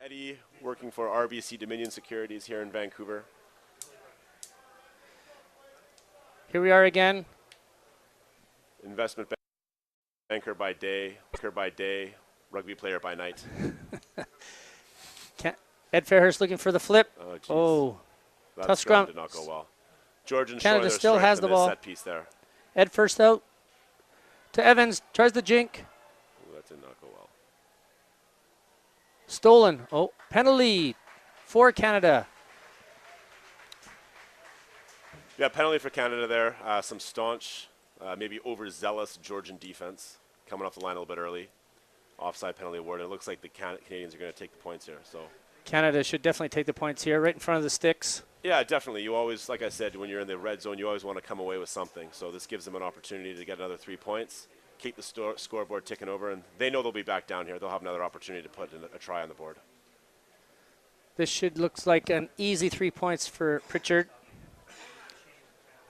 Eddie, working for RBC Dominion Securities here in Vancouver. Here we are again. Investment banker by day, rugby player by night. Ed Fairhurst looking for the flip. Oh, geez. Oh, that tough scrum. did not go well. Georgians Canada showing their still has strength the in this ball. set piece there. Ed first out to Evans. Tries the jink. Ooh, that did not go well. Stolen. Oh, penalty for Canada. Yeah, penalty for Canada there. Some staunch, maybe overzealous Georgian defense coming off the line a little bit early. Offside penalty award. And it looks like the Canadians are going to take the points here. So Canada should definitely take the points here, right in front of the sticks. yeah, definitely. You always, like I said, when you're in the red zone, you always want to come away with something. So this gives them an opportunity to get another 3 points, keep the scoreboard ticking over, and they know they'll be back down here. They'll have another opportunity to put in a try on the board. This should looks like an easy 3 points for Pritchard.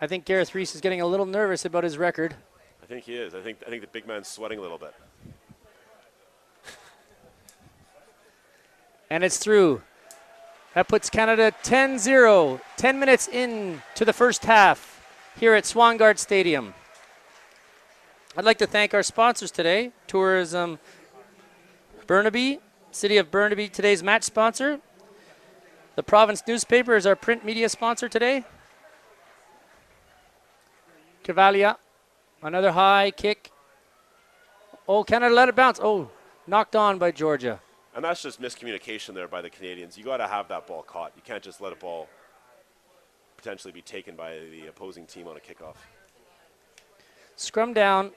I think Gareth Reese is getting a little nervous about his record. I think he is. I think the big man's sweating a little bit. And it's through. That puts Canada 10-0, 10 minutes into the first half here at Swangard Stadium. I'd like to thank our sponsors today, Tourism Burnaby, City of Burnaby, today's match sponsor. The Province Newspaper is our print media sponsor today. Cavalia, another high kick. Oh, Canada let it bounce. Oh, knocked on by Georgia. And that's just miscommunication there by the Canadians. You got to have that ball caught. You can't just let a ball potentially be taken by the opposing team on a kickoff. Scrum down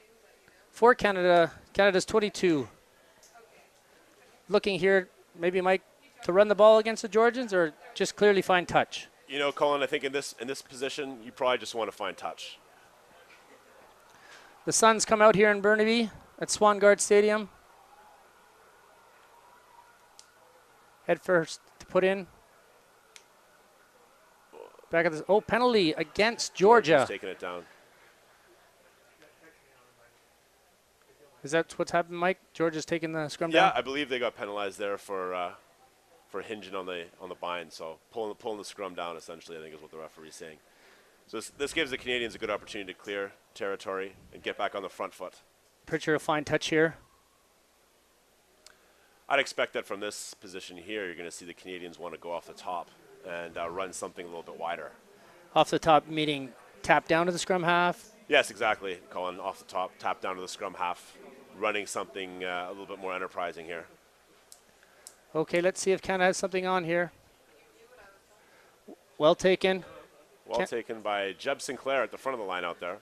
for Canada. Canada's 22. Looking here, maybe Mike, to run the ball against the Georgians or just clearly find touch? You know, Colin, I think in this position, you probably just want to find touch. The Suns come out here in Burnaby at Swangard Stadium. Head first to put in. Back of the penalty against Georgia. Georgia's taking it down. Is that what's happened, Mike? Georgia's taking the scrum down? Yeah, I believe they got penalized there for hinging on the bind. So pulling the scrum down, essentially, I think is what the referee's saying. So this gives the Canadians a good opportunity to clear territory and get back on the front foot. Pritchard a fine touch here. I'd expect that from this position here, you're going to see the Canadians want to go off the top and run something a little bit wider. Off the top, meaning tap down to the scrum half? Yes, exactly, Colin. Off the top, tap down to the scrum half, running something a little bit more enterprising here. Okay, let's see if Canada has something on here. Well taken. Well taken by Jeb Sinclair at the front of the line out there.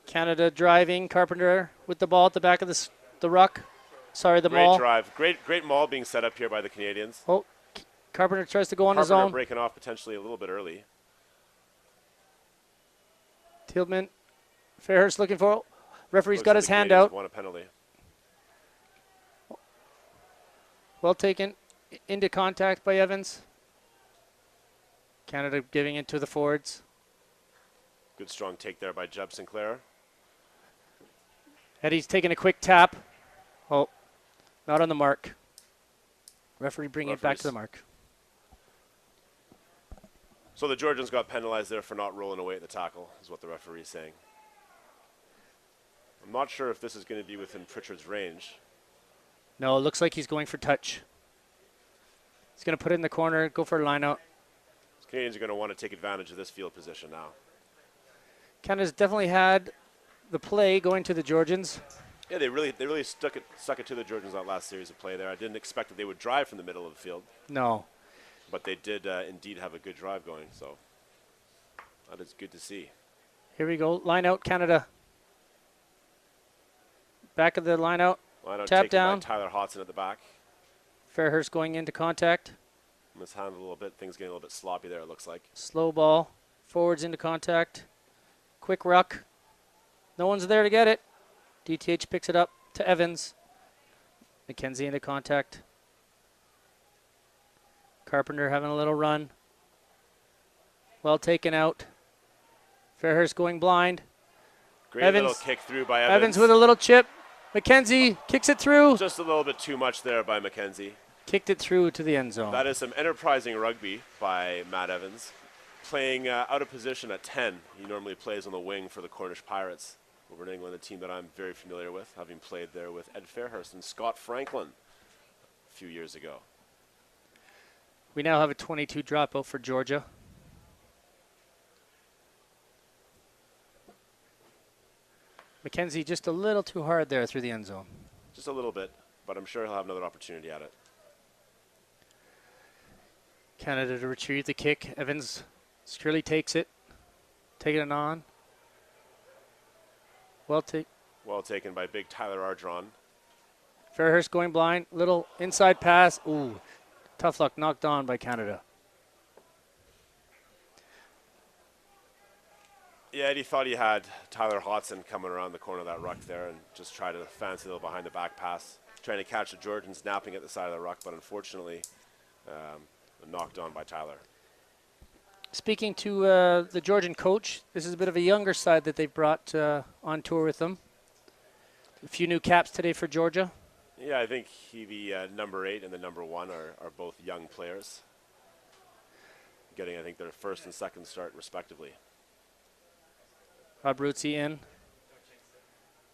Canada driving. Carpenter with the ball at the back of the ruck. Sorry, the maul. Great drive. Great maul being set up here by the Canadians. Oh, Carpenter tries to go on his own. Breaking off potentially a little bit early. Tiedemann. Fairhurst looking for. Referee's got his hand out. Won a penalty. Well taken. Into contact by Evans. Canada giving it to the forwards. Good strong take there by Jeb Sinclair. Eddie's taking a quick tap. Oh, not on the mark. Referee bringing it back to the mark. So the Georgians got penalized there for not rolling away at the tackle, is what the referee is saying. I'm not sure if this is going to be within Pritchard's range. No, it looks like he's going for touch. He's going to put it in the corner, go for a line out. Canadians are going to want to take advantage of this field position now. Canada's definitely had the play going to the Georgians. Yeah, they really stuck it to the Georgians that last series of play there. I didn't expect that they would drive from the middle of the field. No. But they did indeed have a good drive going, so that is good to see. Here we go. Line out, Canada. Back of the line out. Line out tap down. By Tyler Hodson at the back. Fairhurst going into contact. Mishandled a little bit. Things getting a little bit sloppy there, it looks like. Slow ball. Forwards into contact. Quick ruck. No one's there to get it. DTH picks it up to Evans. McKenzie into contact. Carpenter having a little run. Well taken out. Fairhurst going blind. Great little kick through by Evans. Evans with a little chip. McKenzie kicks it through. Just a little bit too much there by McKenzie. Kicked it through to the end zone. That is some enterprising rugby by Matt Evans. Playing out of position at 10. He normally plays on the wing for the Cornish Pirates over in England, a team that I'm very familiar with, having played there with Ed Fairhurst and Scott Franklin a few years ago. We now have a 22 dropout for Georgia. McKenzie just a little too hard there through the end zone. Just a little bit, but I'm sure he'll have another opportunity at it. Canada to retrieve the kick. Evans securely takes it. Taking it on. Well taken by big Tyler Ardron. Fairhurst going blind. Little inside pass. Ooh, tough luck. Knocked on by Canada. Yeah, he thought he had Tyler Hodson coming around the corner of that ruck there and just try to fancy little behind the back pass. Trying to catch the Georgians napping at the side of the ruck, but unfortunately knocked on by Tyler. Speaking to the Georgian coach, this is a bit of a younger side that they've brought on tour with them. A few new caps today for Georgia. Yeah, I think the number 8 and the number 1 are both young players. Getting, I think, their first and second start respectively. Abruzzi in.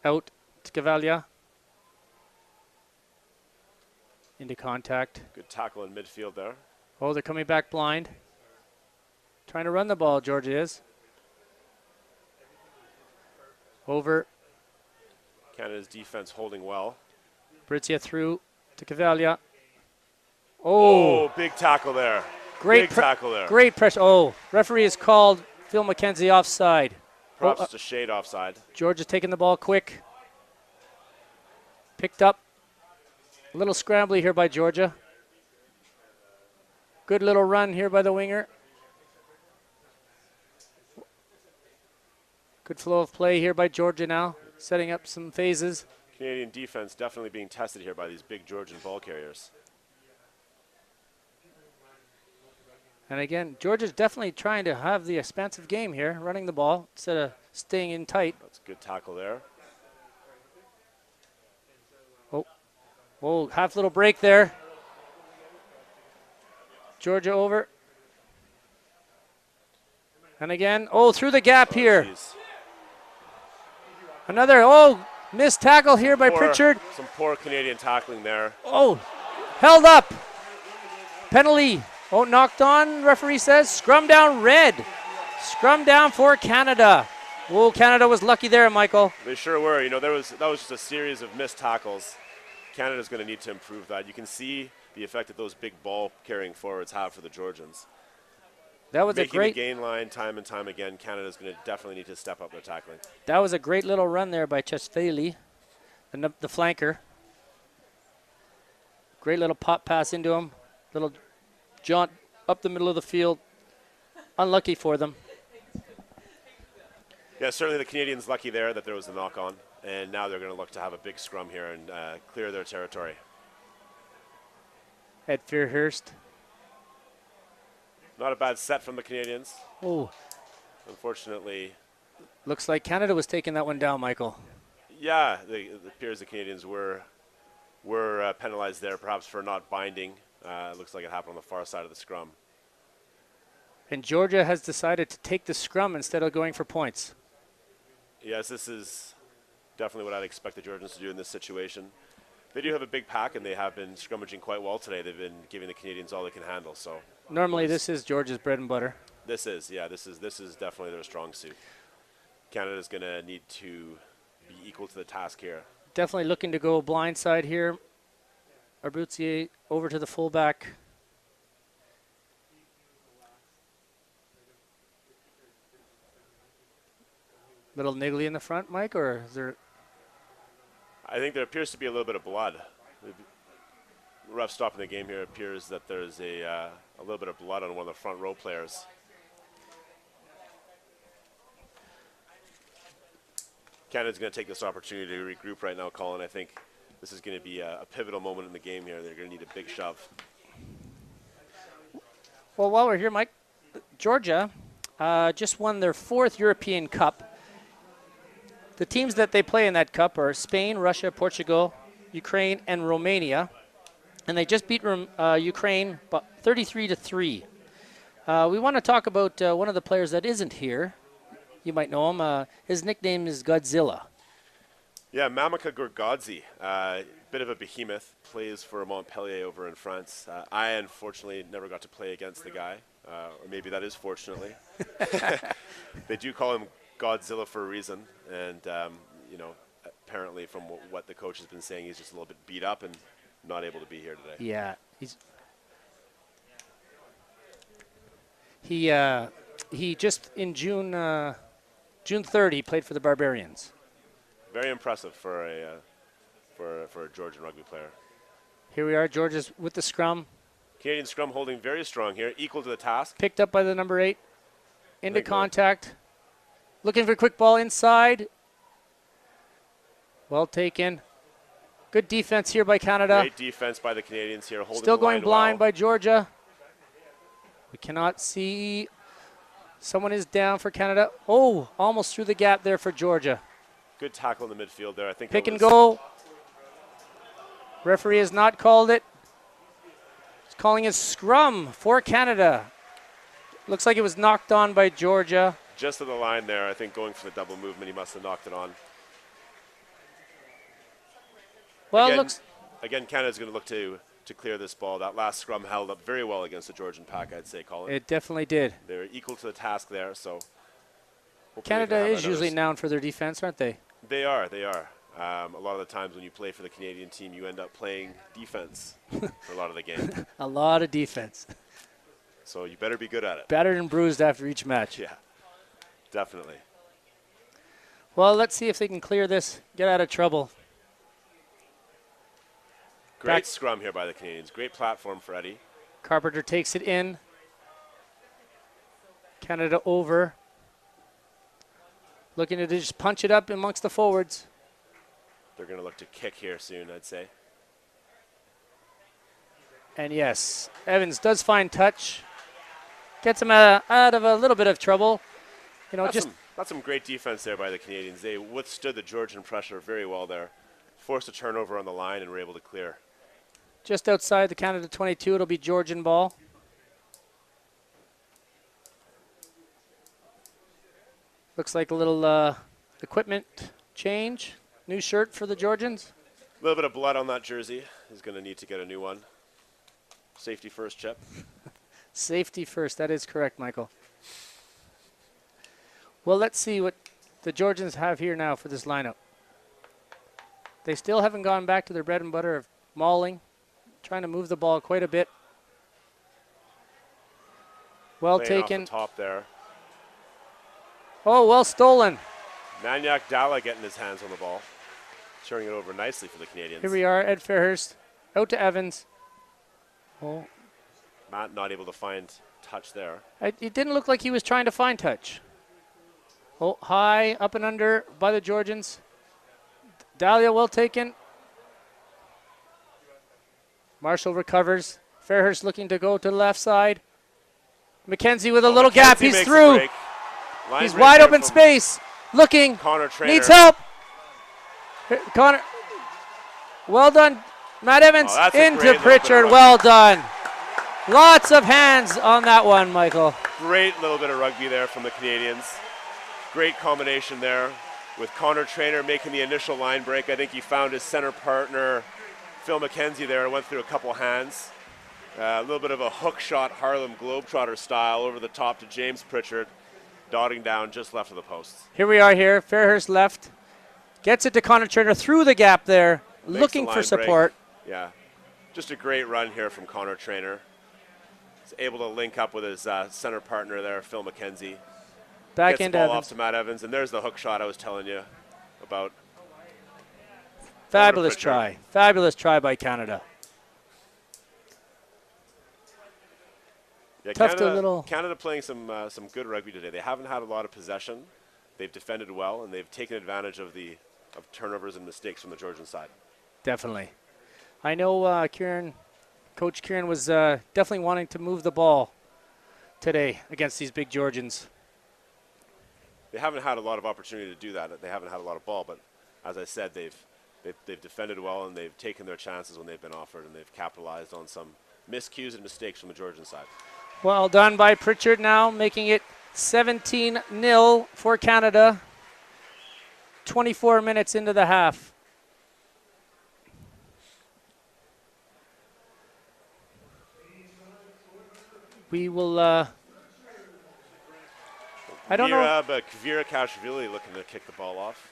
Out to Cavalia. Into contact. Good tackle in midfield there. Oh, they're coming back blind. Trying to run the ball, Georgia is. Over. Canada's defense holding well. Britzia through to Cavalia. Oh, big tackle there. Great big tackle there. Great pressure. Oh, referee has called Phil McKenzie offside. Perhaps just a shade offside. Georgia taking the ball quick. Picked up. A little scrambly here by Georgia. Good little run here by the winger. Good flow of play here by Georgia now, setting up some phases. Canadian defense definitely being tested here by these big Georgian ball carriers. And again, Georgia's definitely trying to have the expansive game here, running the ball instead of staying in tight. That's a good tackle there. Oh, half little break there. Georgia over. And again, through the gap here. Geez. Another, missed tackle here by Pritchard. Some poor Canadian tackling there. Held up. Penalty. Knocked on, referee says. Scrum down red. Scrum down for Canada. Canada was lucky there, Michael. They sure were. You know, that was just a series of missed tackles. Canada's going to need to improve that. You can see the effect that those big ball-carrying forwards have for the Georgians. That was Making the gain line time and time again, Canada's going to definitely need to step up their tackling. That was a great little run there by Chesfali, the flanker. Great little pop pass into him. Little jaunt up the middle of the field. Unlucky for them. Yeah, certainly the Canadians lucky there that there was a knock-on. And now they're going to look to have a big scrum here and clear their territory. Ed Fairhurst. Not a bad set from the Canadians. Unfortunately. Looks like Canada was taking that one down, Michael. Yeah, it appears the Canadians were penalized there, perhaps for not binding. It looks like it happened on the far side of the scrum. And Georgia has decided to take the scrum instead of going for points. Yes, this is definitely what I'd expect the Georgians to do in this situation. They do have a big pack, and they have been scrummaging quite well today. They've been giving the Canadians all they can handle. So normally this is Georgia's bread and butter. This is definitely their strong suit. Canada's going to need to be equal to the task here. Definitely looking to go blindside here. Abruzzi over to the fullback. Little niggly in the front, Mike, or is there? I think there appears to be a little bit of blood. The ref stopping the game here. It appears that there's a little bit of blood on one of the front row players. Canada's going to take this opportunity to regroup right now, Colin. I think this is going to be a pivotal moment in the game here. They're going to need a big shove. Well, while we're here, Mike, Georgia just won their 4th European Cup. The teams that they play in that cup are Spain, Russia, Portugal, Ukraine, and Romania. and they just beat Ukraine 33-3. We want to talk about one of the players that isn't here. You might know him. His nickname is Godzilla. Yeah, Mamaka Gorgodze, bit of a behemoth, plays for Montpellier over in France. I unfortunately never got to play against the guy, or maybe that is fortunately. They do call him Godzilla for a reason, and you know, apparently from what the coach has been saying, he's just a little bit beat up and not able to be here today. Yeah, he just in June 3rd he played for the Barbarians. Very impressive for a Georgian rugby player. Here we are, Georgia's with the scrum. Canadian scrum holding very strong here, equal to the task. Picked up by the number 8. Into contact. Looking for a quick ball inside. Well taken. Good defense here by Canada. Great defense by the Canadians here. Holding Still the going line blind well. by Georgia. We cannot see. Someone is down for Canada. Oh, almost through the gap there for Georgia. Good tackle in the midfield there. I think Pick and go. Referee has not called it. He's calling a scrum for Canada. Looks like it was knocked on by Georgia. Just to the line there. I think going for the double movement, he must have knocked it on. Well, again, Canada's going to look to clear this ball. That last scrum held up very well against the Georgian pack, I'd say, Colin. It definitely did. They're equal to the task there, so. Canada is usually known for their defense, aren't they? They are. A lot of the times when you play for the Canadian team, you end up playing defense for a lot of the game. A lot of defense. So you better be good at it. Battered and bruised after each match. Yeah, definitely. Well, let's see if they can clear this, get out of trouble. Great scrum here by the Canadians. Great platform for Eddie. Carpenter takes it in. Canada over. Looking to just punch it up amongst the forwards. They're going to look to kick here soon, I'd say. And yes, Evans does find touch. Gets him out of a little bit of trouble. You know, That's some great defense there by the Canadians. They withstood the Georgian pressure very well there. Forced a turnover on the line and were able to clear. Just outside the Canada 22, it'll be Georgian ball. Looks like a little equipment change. New shirt for the Georgians. A little bit of blood on that jersey. He's going to need to get a new one. Safety first, Chip. Safety first. That is correct, Michael. Well, let's see what the Georgians have here now for this lineup. They still haven't gone back to their bread and butter of mauling, trying to move the ball quite a bit. Well Playing taken. off the top there. Oh, well stolen. Manyak Dalla getting his hands on the ball. Turning it over nicely for the Canadians. Here we are, Ed Fairhurst. Out to Evans. Oh, Matt not able to find touch there. it didn't look like he was trying to find touch. Oh, high, up and under by the Georgians. Dahlia well taken. Marshall recovers. Fairhurst looking to go to the left side. McKenzie with a little gap. He's through. He's wide open space. Looking. Connor Trainer. Needs help. Connor. Well done. Matt Evans into Pritchard. Well done. Lots of hands on that one, Michael. Great little bit of rugby there from the Canadians. Great combination there with Connor Trainer making the initial line break. I think he found his center partner, Phil McKenzie, there and went through a couple hands. A little bit of a hook shot, Harlem Globetrotter style over the top to James Pritchard, dotting down just left of the post. Here we are here. Fairhurst left. Gets it to Connor Trainer through the gap there, looking for support. Break. Yeah, just a great run here from Connor Trainer. He's able to link up with his center partner there, Phil McKenzie. Back Gets the into ball Evans. off to Matt Evans, and there's the hook shot I was telling you about. Fabulous try. Fabulous try by Canada. Yeah, Tough to little. Canada playing some good rugby today. They haven't had a lot of possession. They've defended well, and they've taken advantage of turnovers and mistakes from the Georgian side. Definitely. I know Coach Kieran was definitely wanting to move the ball today against these big Georgians. They haven't had a lot of opportunity to do that. They haven't had a lot of ball, but as I said, they've they've defended well, and they've taken their chances when they've been offered, and they've capitalized on some miscues and mistakes from the Georgian side. Well done by Pritchard now, making it 17-0 for Canada. 24 minutes into the half. We will, I don't know. Kvirakashvili looking to kick the ball off.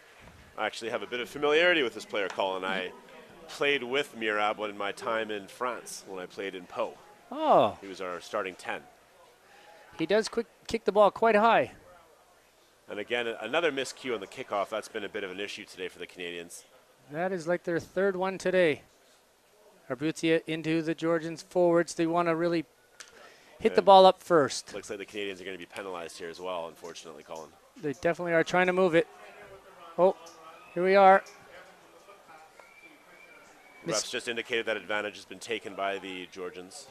I actually have a bit of familiarity with this player, Colin. I played with Mirab in my time in France when I played in Pau. Oh. He was our starting 10. He does kick the ball quite high. And again, another miscue on the kickoff. That's been a bit of an issue today for the Canadians. That is like their third one today. Arbutia into the Georgians forwards. They want to really hit the ball up first. Looks like the Canadians are going to be penalized here as well, unfortunately, Colin. They definitely are trying to move it. Oh, here we are. Refs just indicated that advantage has been taken by the Georgians.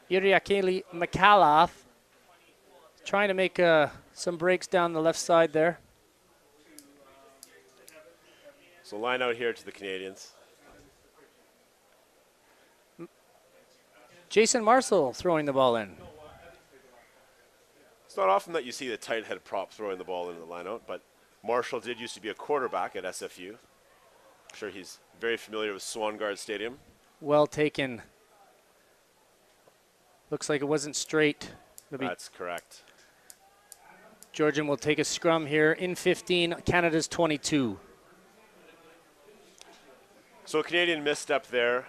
Iriakeli McAuliffe trying to make some breaks down the left side there. So line out here to the Canadians. Jason Marshall throwing the ball in. It's not often that you see the tight head prop throwing the ball into the line out, but Marshall did used to be a quarterback at SFU. I'm sure he's very familiar with Swangard Stadium. Well taken. Looks like it wasn't straight. That's correct. Georgian will take a scrum here in 15, Canada's 22. So a Canadian misstep there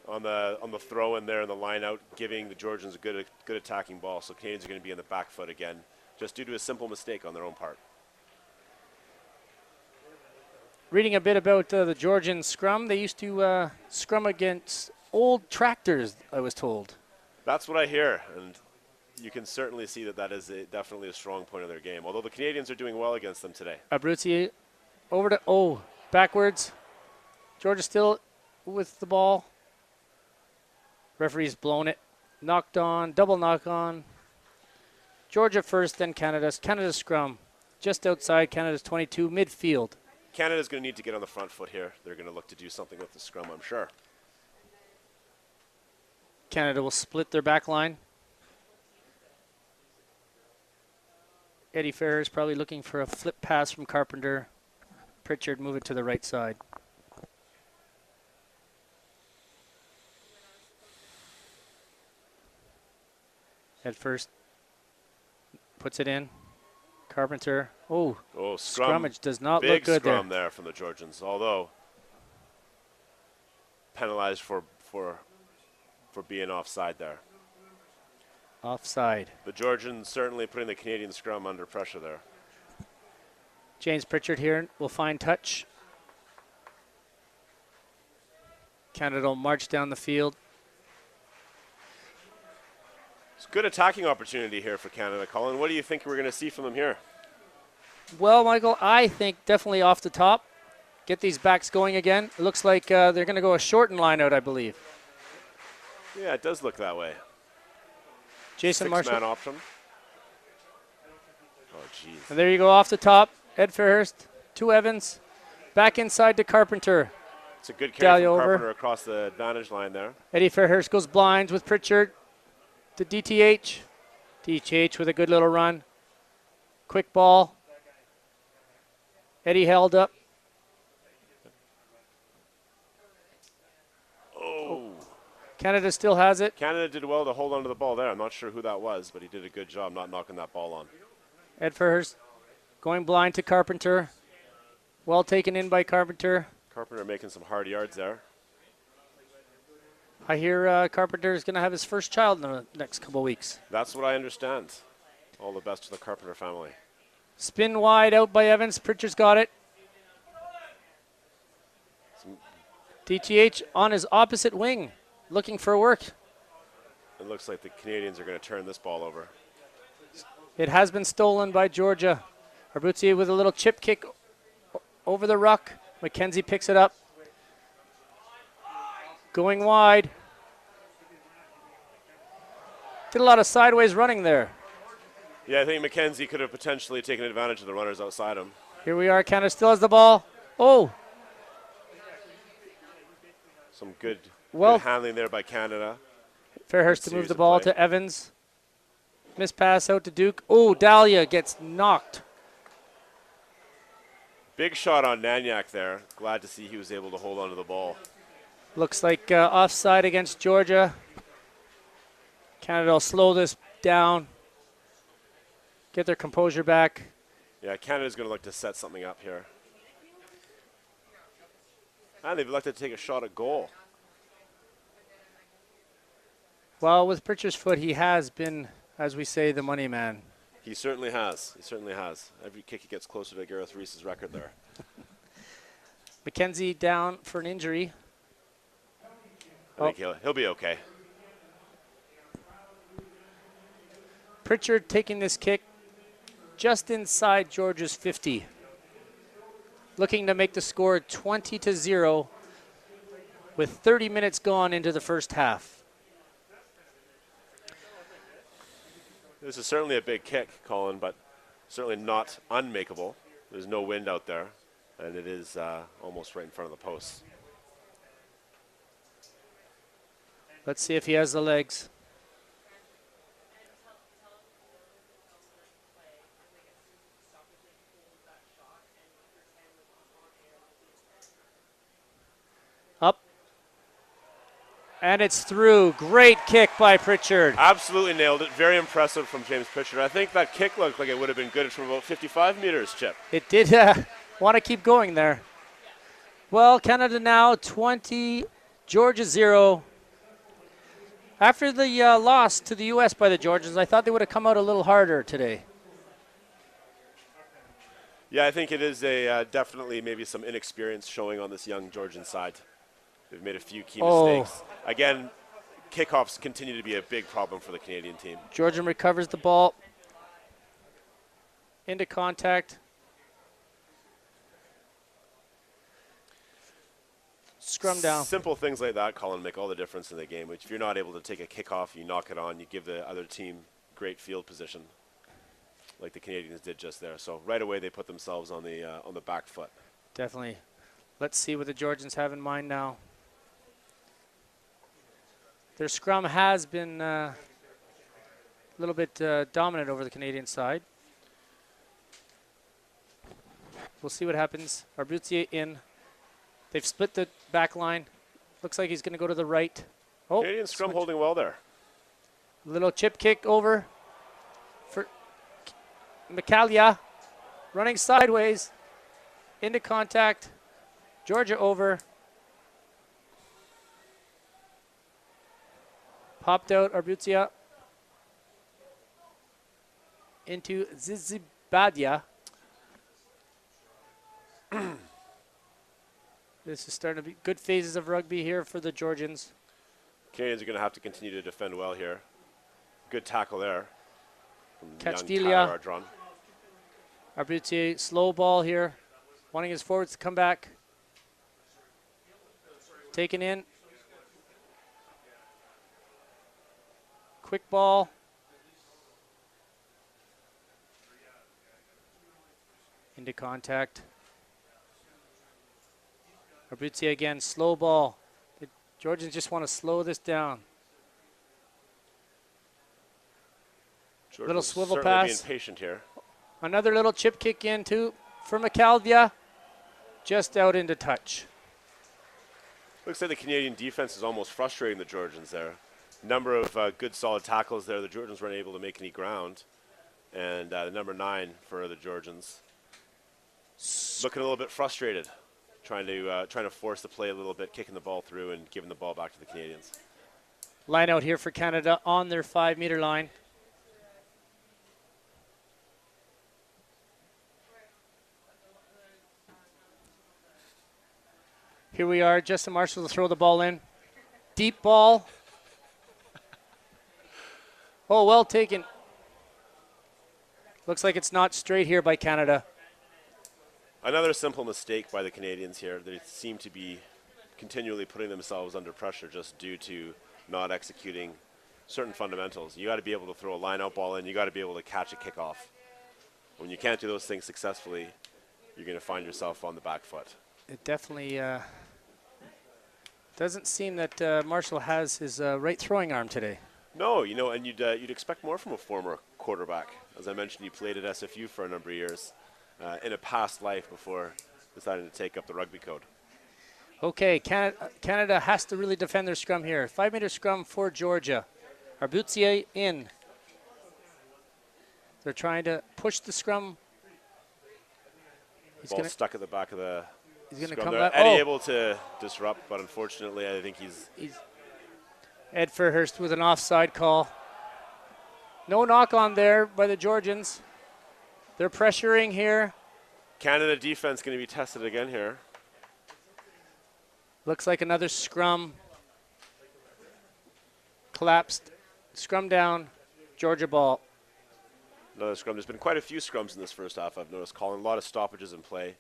on the throw in there in the line out, giving the Georgians a good attacking ball. So Canadians are going to be in the back foot again, just due to a simple mistake on their own part. Reading a bit about the Georgian scrum, they used to scrum against old tractors, I was told. That's what I hear, and you can certainly see that is definitely a strong point of their game, although the Canadians are doing well against them today. Abruzzi over to, backwards. Georgia still with the ball. Referee's blown it. Knocked on, double knock on. Georgia first, then Canada's. Canada's scrum just outside Canada's 22, midfield. Canada's going to need to get on the front foot here. They're going to look to do something with the scrum, I'm sure. Canada will split their back line. Eddie Ferris probably looking for a flip pass from Carpenter. Pritchard move it to the right side. At first, puts it in. Carpenter. Scrummage does not look good there. Big scrum there from the Georgians, although penalized for being offside there. Offside. The Georgians certainly putting the Canadian scrum under pressure there. James Pritchard here will find touch. Canada will march down the field. It's a good attacking opportunity here for Canada, Colin. What do you think we're going to see from them here? Well, Michael, I think definitely off the top. Get these backs going again. It looks like they're going to go a shortened line out, I believe. Yeah, it does look that way. Jason Marshall. Six-man option. Oh, jeez. And there you go off the top. Ed Fairhurst to Evans. Back inside to Carpenter. It's a good carry from over. Carpenter across the advantage line there. Eddie Fairhurst goes blinds with Pritchard to DTH. DTH with a good little run. Quick ball. Eddie held up. Canada still has it. Canada did well to hold on to the ball there. I'm not sure who that was, but he did a good job not knocking that ball on. Ed Fairhurst going blind to Carpenter. Well taken in by Carpenter. Carpenter making some hard yards there. I hear Carpenter is going to have his first child in the next couple weeks. That's what I understand. All the best to the Carpenter family. Spin wide out by Evans. Pritchard's got it. DTH on his opposite wing, looking for work. It looks like the Canadians are going to turn this ball over. It has been stolen by Georgia. Arbutia with a little chip kick over the ruck. McKenzie picks it up. Going wide. Did a lot of sideways running there. Yeah, I think McKenzie could have potentially taken advantage of the runners outside him. Here we are. Canada still has the ball. Oh, Some good Well, handling there by Canada. Fairhurst to series move the of ball play. to Evans. Miss pass out to Duke. Oh, Dahlia gets knocked. Big shot on Naniak there. Glad to see he was able to hold on to the ball. Looks like offside against Georgia. Canada will slow this down, get their composure back. Yeah, Canada's going to look to set something up here. And they'd like to take a shot at goal. Well, with Pritchard's foot, he has been, as we say, the money man. He certainly has. He certainly has. Every kick he gets closer to Gareth Reese's record there. McKenzie down for an injury. I think he'll be okay. Pritchard taking this kick just inside Georgia's 50. Looking to make the score 20-0 with 30 minutes gone into the first half. This is certainly a big kick, Colin, but certainly not unmakeable. There's no wind out there, and it is almost right in front of the post. Let's see if he has the legs. Up. And it's through. Great kick by Pritchard. Absolutely nailed it. Very impressive from James Pritchard. I think that kick looked like it would have been good from about 55 meters, Chip. It did want to keep going there. Well, Canada now 20, Georgia 0. After the loss to the U.S. by the Georgians, I thought they would have come out a little harder today. Yeah, I think it is a definitely maybe some inexperience showing on this young Georgian side. They've made a few key mistakes. Again, kickoffs continue to be a big problem for the Canadian team. Georgian recovers the ball into contact. Scrum down. Simple things like that, Colin, make all the difference in the game. Which if you're not able to take a kickoff, you knock it on, you give the other team great field position, like the Canadians did just there. So right away they put themselves on the back foot. Definitely. Let's see what the Georgians have in mind now. Their scrum has been a little bit dominant over the Canadian side. We'll see what happens. Arbuzier in. They've split the back line. Looks like he's going to go to the right. Oh, Canadian scrum switch. holding well there. Little chip kick over for Micalia. Running sideways. Into contact. Georgia over. Popped out Arbuzia. Into Zizibadia. This is starting to be good phases of rugby here for the Georgians. Canadians are going to have to continue to defend well here. Good tackle there. Catch young Delia. Tyler Ardron. Arbutier, slow ball here. Wanting his forwards to come back. Taken in. Quick ball. Into contact. Arbutier again, slow ball. The Georgians just want to slow this down. George Little was swivel certainly pass. being patient here. Another little chip kick in too for McAlvia. Just out into touch. Looks like the Canadian defense is almost frustrating the Georgians there. Number of good solid tackles there. The Georgians weren't able to make any ground. And the number 9 for the Georgians. Looking a little bit frustrated. Trying to force the play a little bit, kicking the ball through and giving the ball back to the Canadians. Line out here for Canada on their 5-meter line. Here we are. Justin Marshall to throw the ball in. Deep ball. Oh, well taken. Looks like it's not straight here by Canada. Another simple mistake by the Canadians here. They seem to be continually putting themselves under pressure just due to not executing certain fundamentals. You got to be able to throw a line-out ball in. You got to be able to catch a kickoff. When you can't do those things successfully, you're going to find yourself on the back foot. It definitely Doesn't seem that Marshall has his right throwing arm today. No, and you'd expect more from a former quarterback. As I mentioned, he played at SFU for a number of years in a past life before deciding to take up the rugby code. Okay, Canada has to really defend their scrum here. 5-meter scrum for Georgia. Arbutsier in. They're trying to push the scrum. Ball stuck at the back of the He's going to scrum come there. back. Eddie able to disrupt, but unfortunately, I think he's Ed Fairhurst with an offside call. No knock on there by the Georgians. They're pressuring here. Canada defense going to be tested again here. Looks like another scrum. Collapsed. Scrum down. Georgia ball. Another scrum. There's been quite a few scrums in this first half, I've noticed, Colin. A lot of stoppages in play.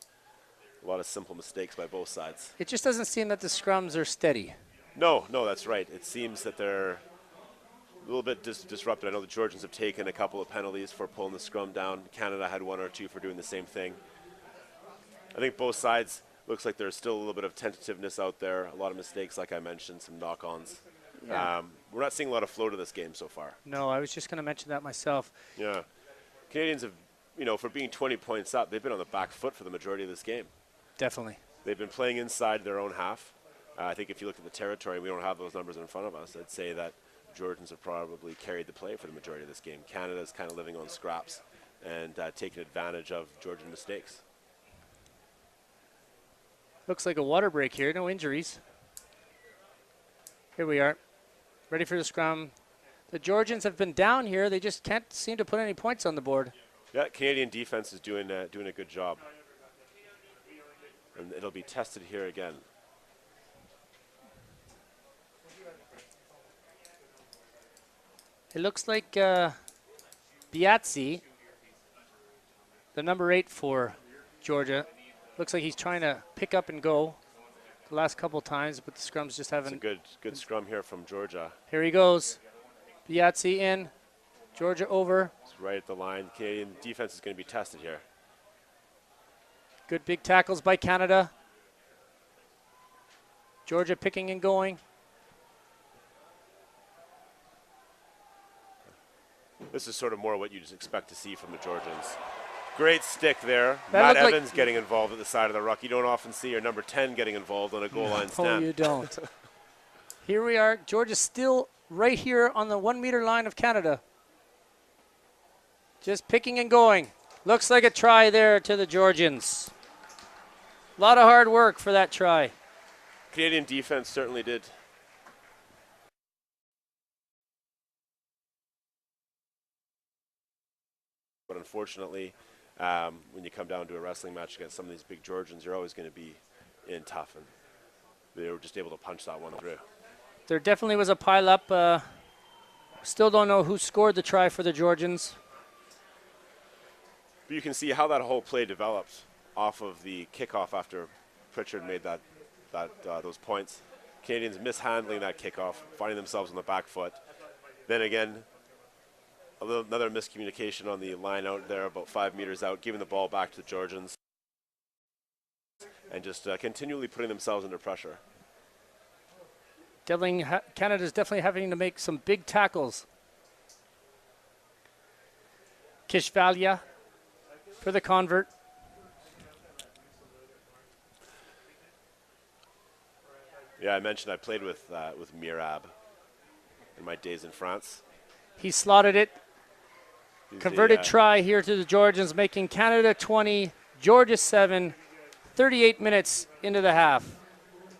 A lot of simple mistakes by both sides. It just doesn't seem that the scrums are steady. No, that's right. It seems that they're a little bit disrupted. I know the Georgians have taken a couple of penalties for pulling the scrum down. Canada had 1 or 2 for doing the same thing. I think both sides, looks like there's still a little bit of tentativeness out there. A lot of mistakes, like I mentioned, some knock-ons. Yeah. We're not seeing a lot of flow to this game so far. No, I was just going to mention that myself. Yeah. Canadians have, for being 20 points up, they've been on the back foot for the majority of this game. Definitely. They've been playing inside their own half. I think if you look at the territory, we don't have those numbers in front of us. I'd say that Georgians have probably carried the play for the majority of this game. Canada's kind of living on scraps and taking advantage of Georgian mistakes. Looks like a water break here. No injuries. Here we are. Ready for the scrum. The Georgians have been down here. They just can't seem to put any points on the board. Yeah, Canadian defense is doing a good job. And it'll be tested here again. It looks like Biazzi, the number 8 for Georgia, looks like he's trying to pick up and go the last couple times, but the scrums just haven't. It's a good scrum here from Georgia. Here he goes. Biazzi in. Georgia over. It's right at the line. Canadian defense is going to be tested here. Good big tackles by Canada. Georgia picking and going. This is sort of more what you just expect to see from the Georgians. Great stick there. That Matt Evans getting involved at the side of the ruck. You don't often see your number 10 getting involved on a goal line stand. Oh, you don't. Here we are. Georgia's still right here on the 1 meter line of Canada. Just picking and going. Looks like a try there to the Georgians. A lot of hard work for that try. Canadian defense certainly did. But unfortunately, when you come down to a wrestling match against some of these big Georgians, you're always going to be in tough. And they were just able to punch that one through. There definitely was a pile-up. Still don't know who scored the try for the Georgians. But you can see how that whole play developed off of the kickoff after Pritchard made those points. Canadians mishandling that kickoff, finding themselves on the back foot. Then again, another miscommunication on the line out there, about 5 meters out, giving the ball back to the Georgians. And just continually putting themselves under pressure. Canada's definitely having to make some big tackles. Kishvalia for the convert. Yeah, I mentioned I played with Mirab in my days in France. He slotted it. Converted try here to the Georgians, making Canada 20, Georgia 7, 38 minutes into the half.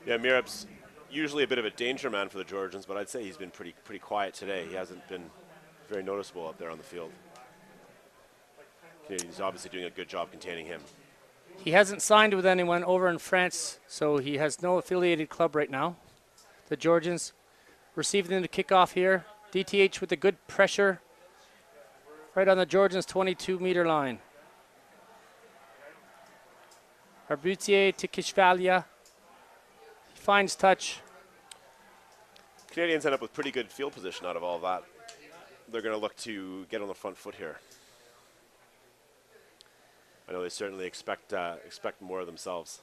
Yeah, Mirab's usually a bit of a danger man for the Georgians, but I'd say he's been pretty quiet today. He hasn't been very noticeable up there on the field. He's obviously doing a good job containing him. He hasn't signed with anyone over in France, so he has no affiliated club right now. The Georgians receiving the kickoff here. DTH with a good pressure right on the Georgians' 22-meter line. Arbutsier to Kishvalia. He finds touch. Canadians end up with pretty good field position out of all of that. They're going to look to get on the front foot here. I know they certainly expect more of themselves.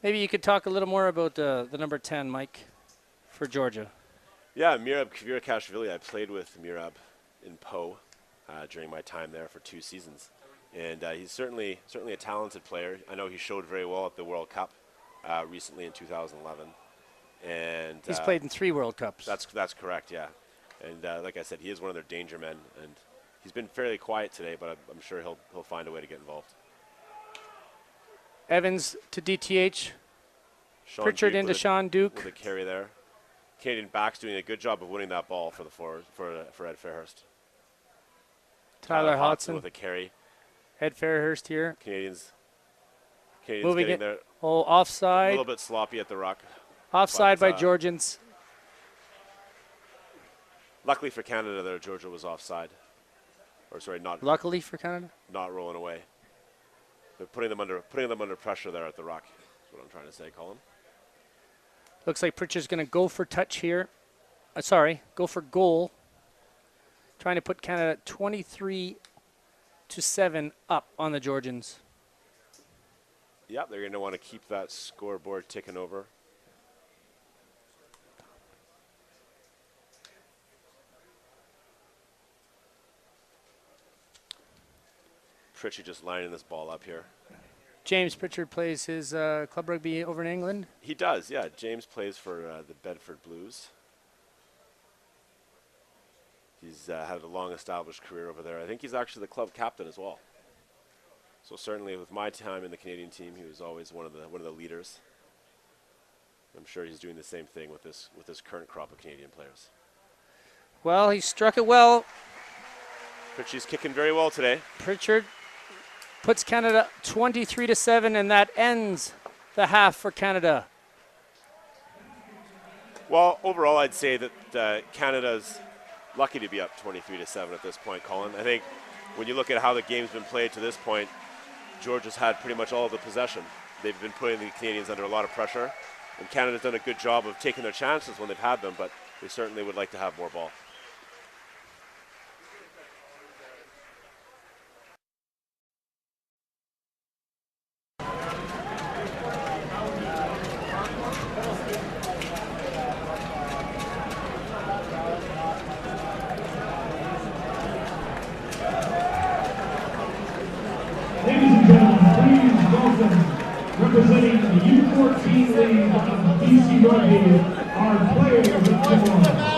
Maybe you could talk a little more about the number 10, Mike, for Georgia. Yeah, Mirab Kvirakashvili. I played with Mirab in Po during my time there for 2 seasons. And he's certainly a talented player. I know he showed very well at the World Cup recently in 2011. And He's played in 3 World Cups. That's correct, yeah. And like I said, he is one of their danger men. And he's been fairly quiet today, but I'm sure he'll find a way to get involved. Evans to DTH. Sean Pritchard Duke into Sean Duke. with a carry there. Canadian backs doing a good job of winning that ball for the forward for Ed Fairhurst. Tyler Hodson with a carry. Ed Fairhurst here. Canadians Moving getting it. there. Oh, A offside. little bit sloppy at the ruck. Offside by but, Georgians. Luckily for Canada, there Georgia was offside. Or sorry, Luckily for Canada. not rolling away. They're putting them under pressure there at the ruck. That's what I'm trying to say, Colin. Looks like Pritchard's going to go for touch here. Go for goal. Trying to put Canada 23-7 up on the Georgians. Yep, they're going to want to keep that scoreboard ticking over. Pritchard just lining this ball up here. James Pritchard plays his club rugby over in England. He does, yeah. James plays for the Bedford Blues. He's had a long-established career over there. I think he's actually the club captain as well. So certainly, with my time in the Canadian team, he was always one of the leaders. I'm sure he's doing the same thing with this current crop of Canadian players. Well, he struck it well. Pritchard's kicking very well today. Pritchard puts Canada 23-7, and that ends the half for Canada. Well, overall, I'd say that Canada's lucky to be up 23-7 at this point, Colin. I think when you look at how the game's been played to this point, Georgia's had pretty much all of the possession. They've been putting the Canadians under a lot of pressure, and Canada's done a good job of taking their chances when they've had them, but they certainly would like to have more ball. Ladies and gentlemen, please welcome, representing the U14 League of BC Rugby, our players of tomorrow.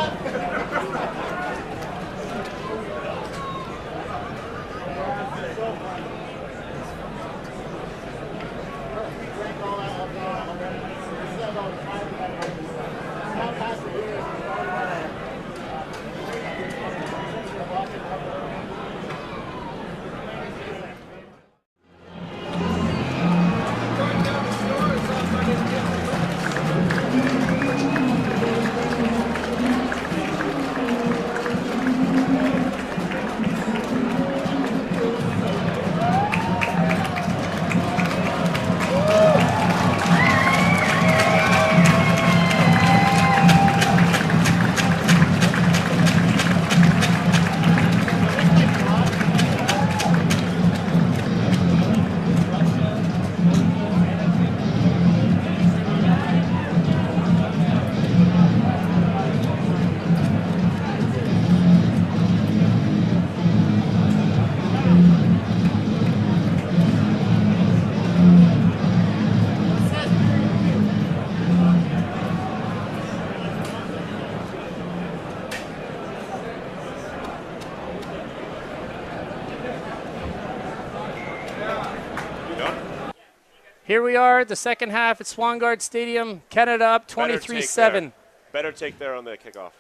Here we are at the second half at Swangard Stadium. Canada up 23-7. Better take there on the kickoff.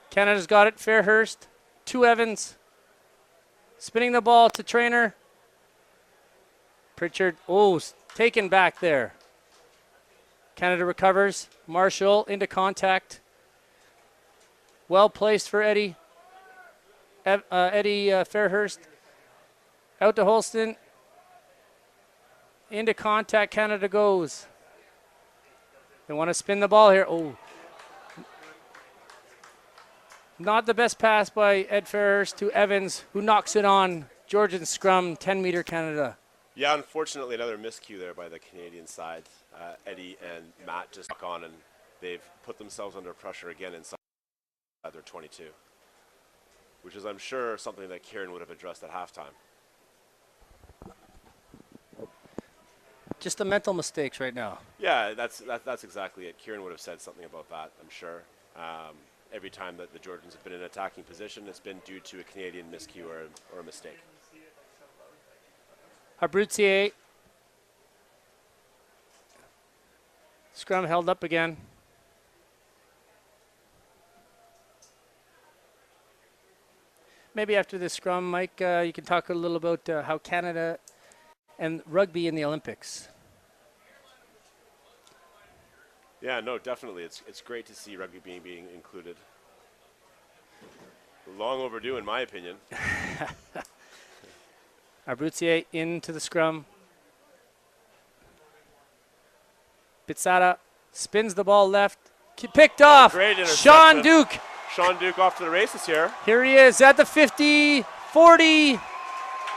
Canada's got it. Fairhurst to Evans. Spinning the ball to Trainer. Pritchard, taken back there. Canada recovers. Marshall into contact. Well placed for Eddie. Fairhurst. Out to Holston. Into contact, Canada goes. They want to spin the ball here. Not the best pass by Ed Fairhurst to Evans, who knocks it on. Georgian scrum, 10-meter Canada. Yeah, unfortunately, another miscue there by the Canadian side. Eddie and Matt just back on, and they've put themselves under pressure again inside their 22, which is, I'm sure, something that Kieran would have addressed at halftime. Just the mental mistakes right now. Yeah, that's exactly it. Kieran would have said something about that, I'm sure. Every time that the Georgians have been in attacking position, it's been due to a Canadian miscue or a mistake. Abruzzier. Scrum held up again. Maybe after this scrum, Mike, you can talk a little about how Canada and rugby in the Olympics. Yeah, no, definitely. It's great to see rugby being included. Long overdue, in my opinion. Abruzzier into the scrum. Pizzata spins the ball left. Picked off. Great interception. Sean Duke. Sean Duke off to the races here. Here he is at the 50, 40,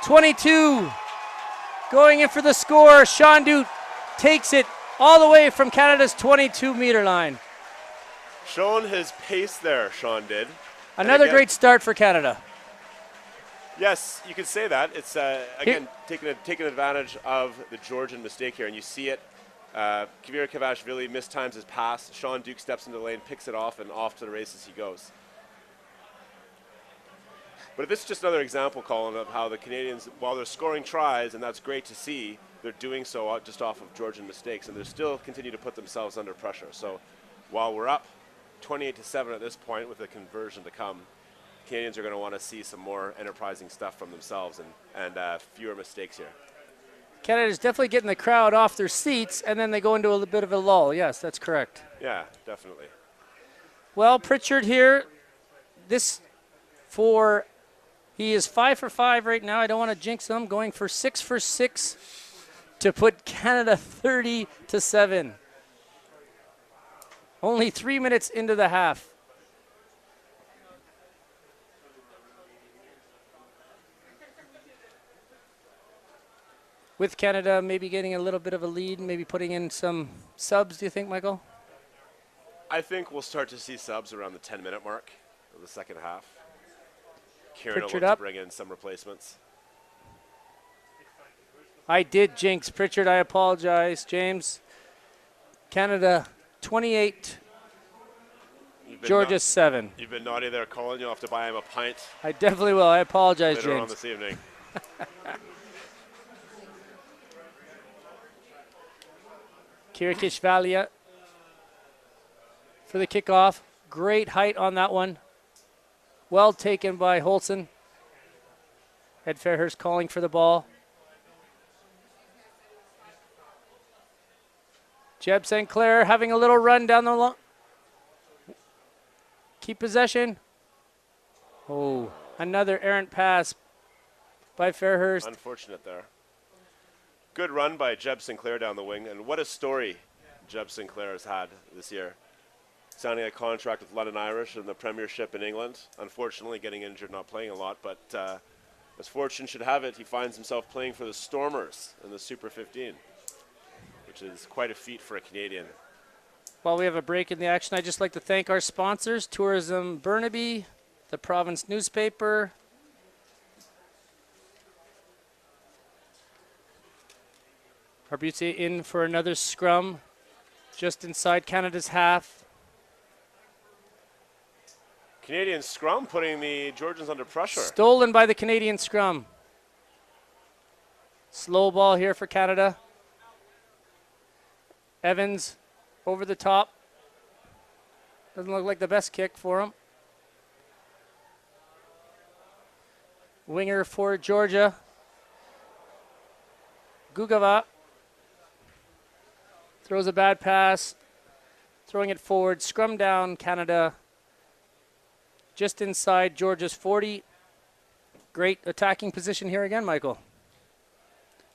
22. Going in for the score. Sean Duke takes it all the way from Canada's 22-meter line. Showing his pace there, Sean did. Another great start for Canada. Yes, you could say that. It's, again, taking advantage of the Georgian mistake here, and you see it. Kavir Kavashvili mistimes his pass. Sean Duke steps into the lane, picks it off, and off to the races he goes. But this is just another example, Colin, of how the Canadians, while they're scoring tries, and that's great to see, they're doing so just off of Georgian mistakes, and they still continue to put themselves under pressure. So while we're up 28-7 at this point with the conversion to come, Canadians are going to want to see some more enterprising stuff from themselves and fewer mistakes here. Canada's definitely getting the crowd off their seats, and then they go into a little bit of a lull. Yes, that's correct. Yeah, definitely. Well, Pritchard here, he is 5 for 5 right now. I don't want to jinx him. Going for 6 for 6 to put Canada 30-7. Only 3 minutes into the half. With Canada maybe getting a little bit of a lead, maybe putting in some subs, do you think, Michael? I think we'll start to see subs around the 10-minute mark of the second half. Kieran will look to bring in some replacements. I did jinx Pritchard. I apologize, James. Canada 28, Georgia 7. You've been naughty there, Colin. You'll have to buy him a pint. I definitely will. I apologize, later James. On this evening. Kirikishvalia for the kickoff. Great height on that one. Well taken by Holson. Ed Fairhurst calling for the ball. Jeb St. Clair having a little run down the line. Keep possession. Oh, another errant pass by Fairhurst. Unfortunate there. Good run by Jeb Sinclair down the wing, and what a story Jeb Sinclair has had this year. Signing a contract with London Irish in the Premiership in England. Unfortunately, getting injured, not playing a lot, but as fortune should have it, he finds himself playing for the Stormers in the Super 15, which is quite a feat for a Canadian. While we have a break in the action, I'd just like to thank our sponsors, Tourism Burnaby, the Province Newspaper, Abruzzier in for another scrum just inside Canada's half. Canadian scrum putting the Georgians under pressure. Stolen by the Canadian scrum. Slow ball here for Canada. Evans over the top. Doesn't look like the best kick for him. Winger for Georgia. Gugava. Throws a bad pass. Throwing it forward. Scrum down, Canada. Just inside Georgia's 40. Great attacking position here again, Michael.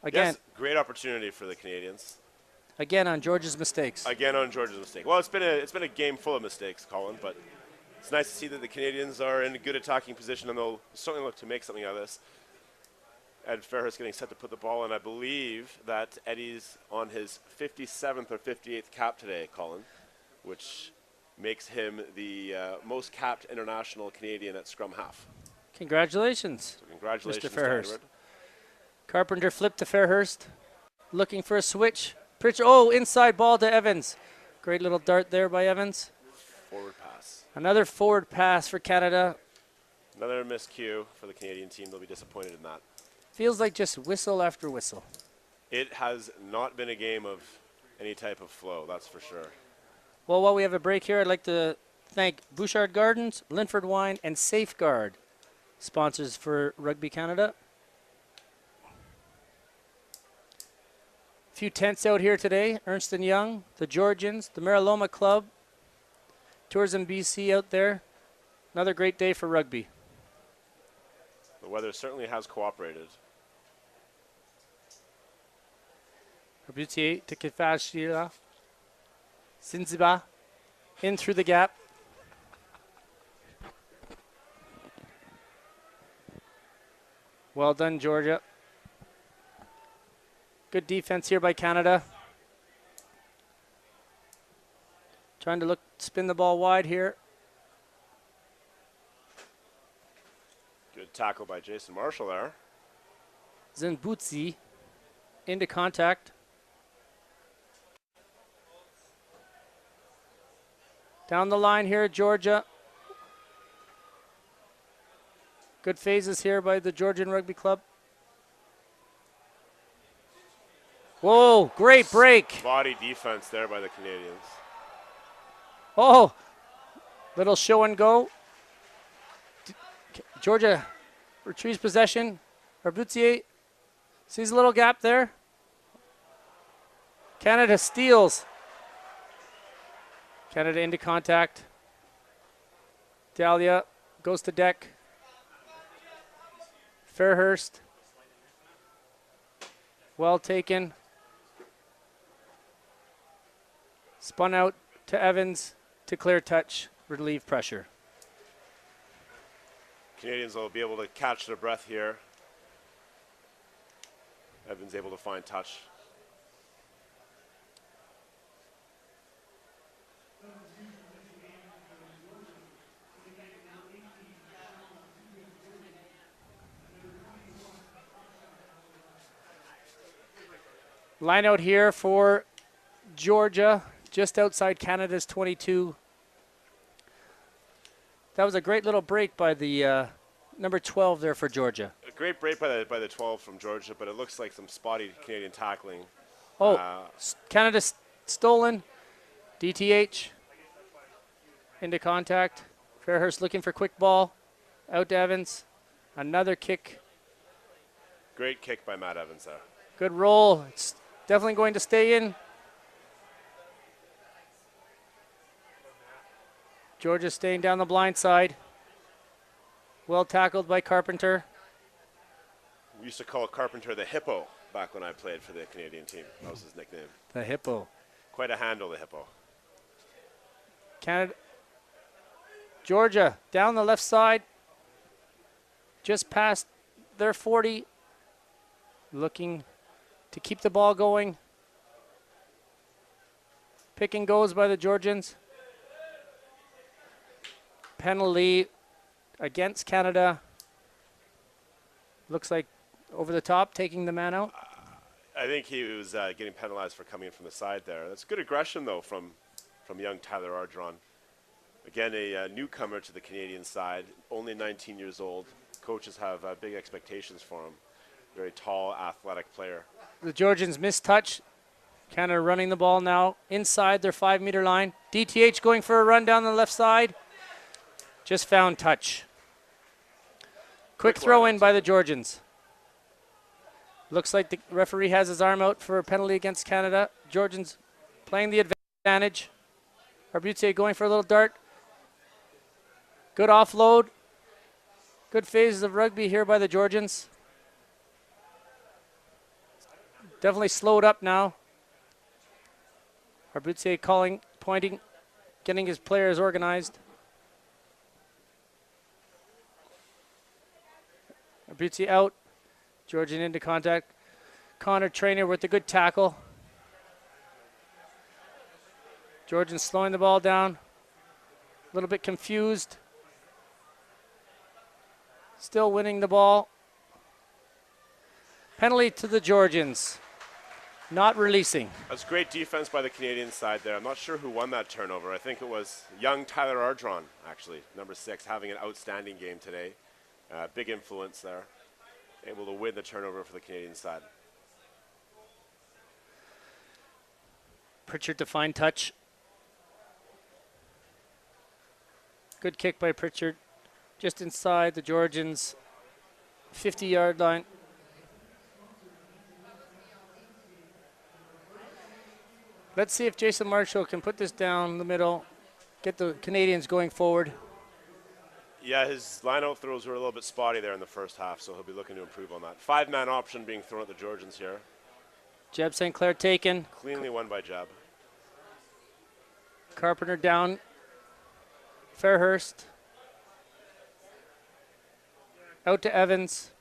Again. Yes, great opportunity for the Canadians. Again on Georgia's mistakes. Again on Georgia's mistake. Well, it's been a game full of mistakes, Colin, but it's nice to see that the Canadians are in a good attacking position, and they'll certainly look to make something out of this. Ed Fairhurst getting set to put the ball in. I believe that Eddie's on his 57th or 58th cap today, Colin, which makes him the most capped international Canadian at scrum half. Congratulations, So congratulations, Mr. Fairhurst. Edward. Carpenter flipped to Fairhurst, looking for a switch. Pritchard, oh, inside ball to Evans. Great little dart there by Evans. Forward pass. Another forward pass for Canada. Another miscue for the Canadian team. They'll be disappointed in that. Feels like just whistle after whistle. It has not been a game of any type of flow, that's for sure. Well, while we have a break here, I'd like to thank Bouchard Gardens, Linford Wine, and Safeguard, sponsors for Rugby Canada. A few tents out here today. Ernst & Young, the Georgians, the Mariloma Club, Tourism BC out there. Another great day for rugby. The weather certainly has cooperated. Abutier to Kefashila. Sinziba in through the gap. Well done, Georgia. Good defense here by Canada. Trying to spin the ball wide here. Good tackle by Jason Marshall there. Zinbutsi into contact. Down the line here, Georgia. Good phases here by the Georgian Rugby Club. Whoa, great break. Body defense there by the Canadians. Oh, little show and go. Georgia retrieves possession. Arboutier sees a little gap there. Canada steals. Canada into contact. Dahlia goes to deck. Fairhurst. Well taken. Spun out to Evans to clear touch, relieve pressure. Canadians will be able to catch their breath here. Evans able to find touch. Line out here for Georgia, just outside Canada's 22. That was a great little break by the number 12 there for Georgia. A great break by the 12 from Georgia, but it looks like some spotty Canadian tackling. Oh, Canada stolen. DTH into contact. Fairhurst looking for quick ball. Out to Evans. Another kick. Great kick by Matt Evans there. Good roll. It's definitely going to stay in. Georgia staying down the blind side. Well tackled by Carpenter. We used to call Carpenter the Hippo back when I played for the Canadian team. That was his nickname. The Hippo. Quite a handle, the Hippo. Canada. Georgia down the left side. Just past their 40. Looking to keep the ball going. Pick and goes by the Georgians. Penalty against Canada. Looks like over the top, taking the man out. I think he was getting penalized for coming in from the side there. That's good aggression, though, from young Tyler Ardron. Again, a newcomer to the Canadian side, only 19 years old. Coaches have big expectations for him. Very tall, athletic player. The Georgians mistouch. Canada running the ball now inside their 5-meter line. DTH going for a run down the left side. Just found touch. Quick throw in by the Georgians. Looks like the referee has his arm out for a penalty against Canada. Georgians playing the advantage. Arboutier going for a little dart. Good offload. Good phases of rugby here by the Georgians. Definitely slowed up now. Arboutier calling, pointing, getting his players organized. Arboutier out. Georgian into contact. Connor Trainer with a good tackle. Georgian slowing the ball down. A little bit confused. Still winning the ball. Penalty to the Georgians. Not releasing. That's great defense by the Canadian side there. I'm not sure who won that turnover. I think it was young Tyler Ardron, actually, number 6, having an outstanding game today. Big influence there. Able to win the turnover for the Canadian side. Pritchard to find touch. Good kick by Pritchard. Just inside the Georgians' 50-yard line. Let's see if Jason Marshall can put this down the middle, get the Canadians going forward. Yeah, his line-out throws were a little bit spotty there in the first half, so he'll be looking to improve on that. 5-man option being thrown at the Georgians here. Jeb St. Clair taken. Cleanly won by Jeb. Carpenter down. Fairhurst. Out to Evans.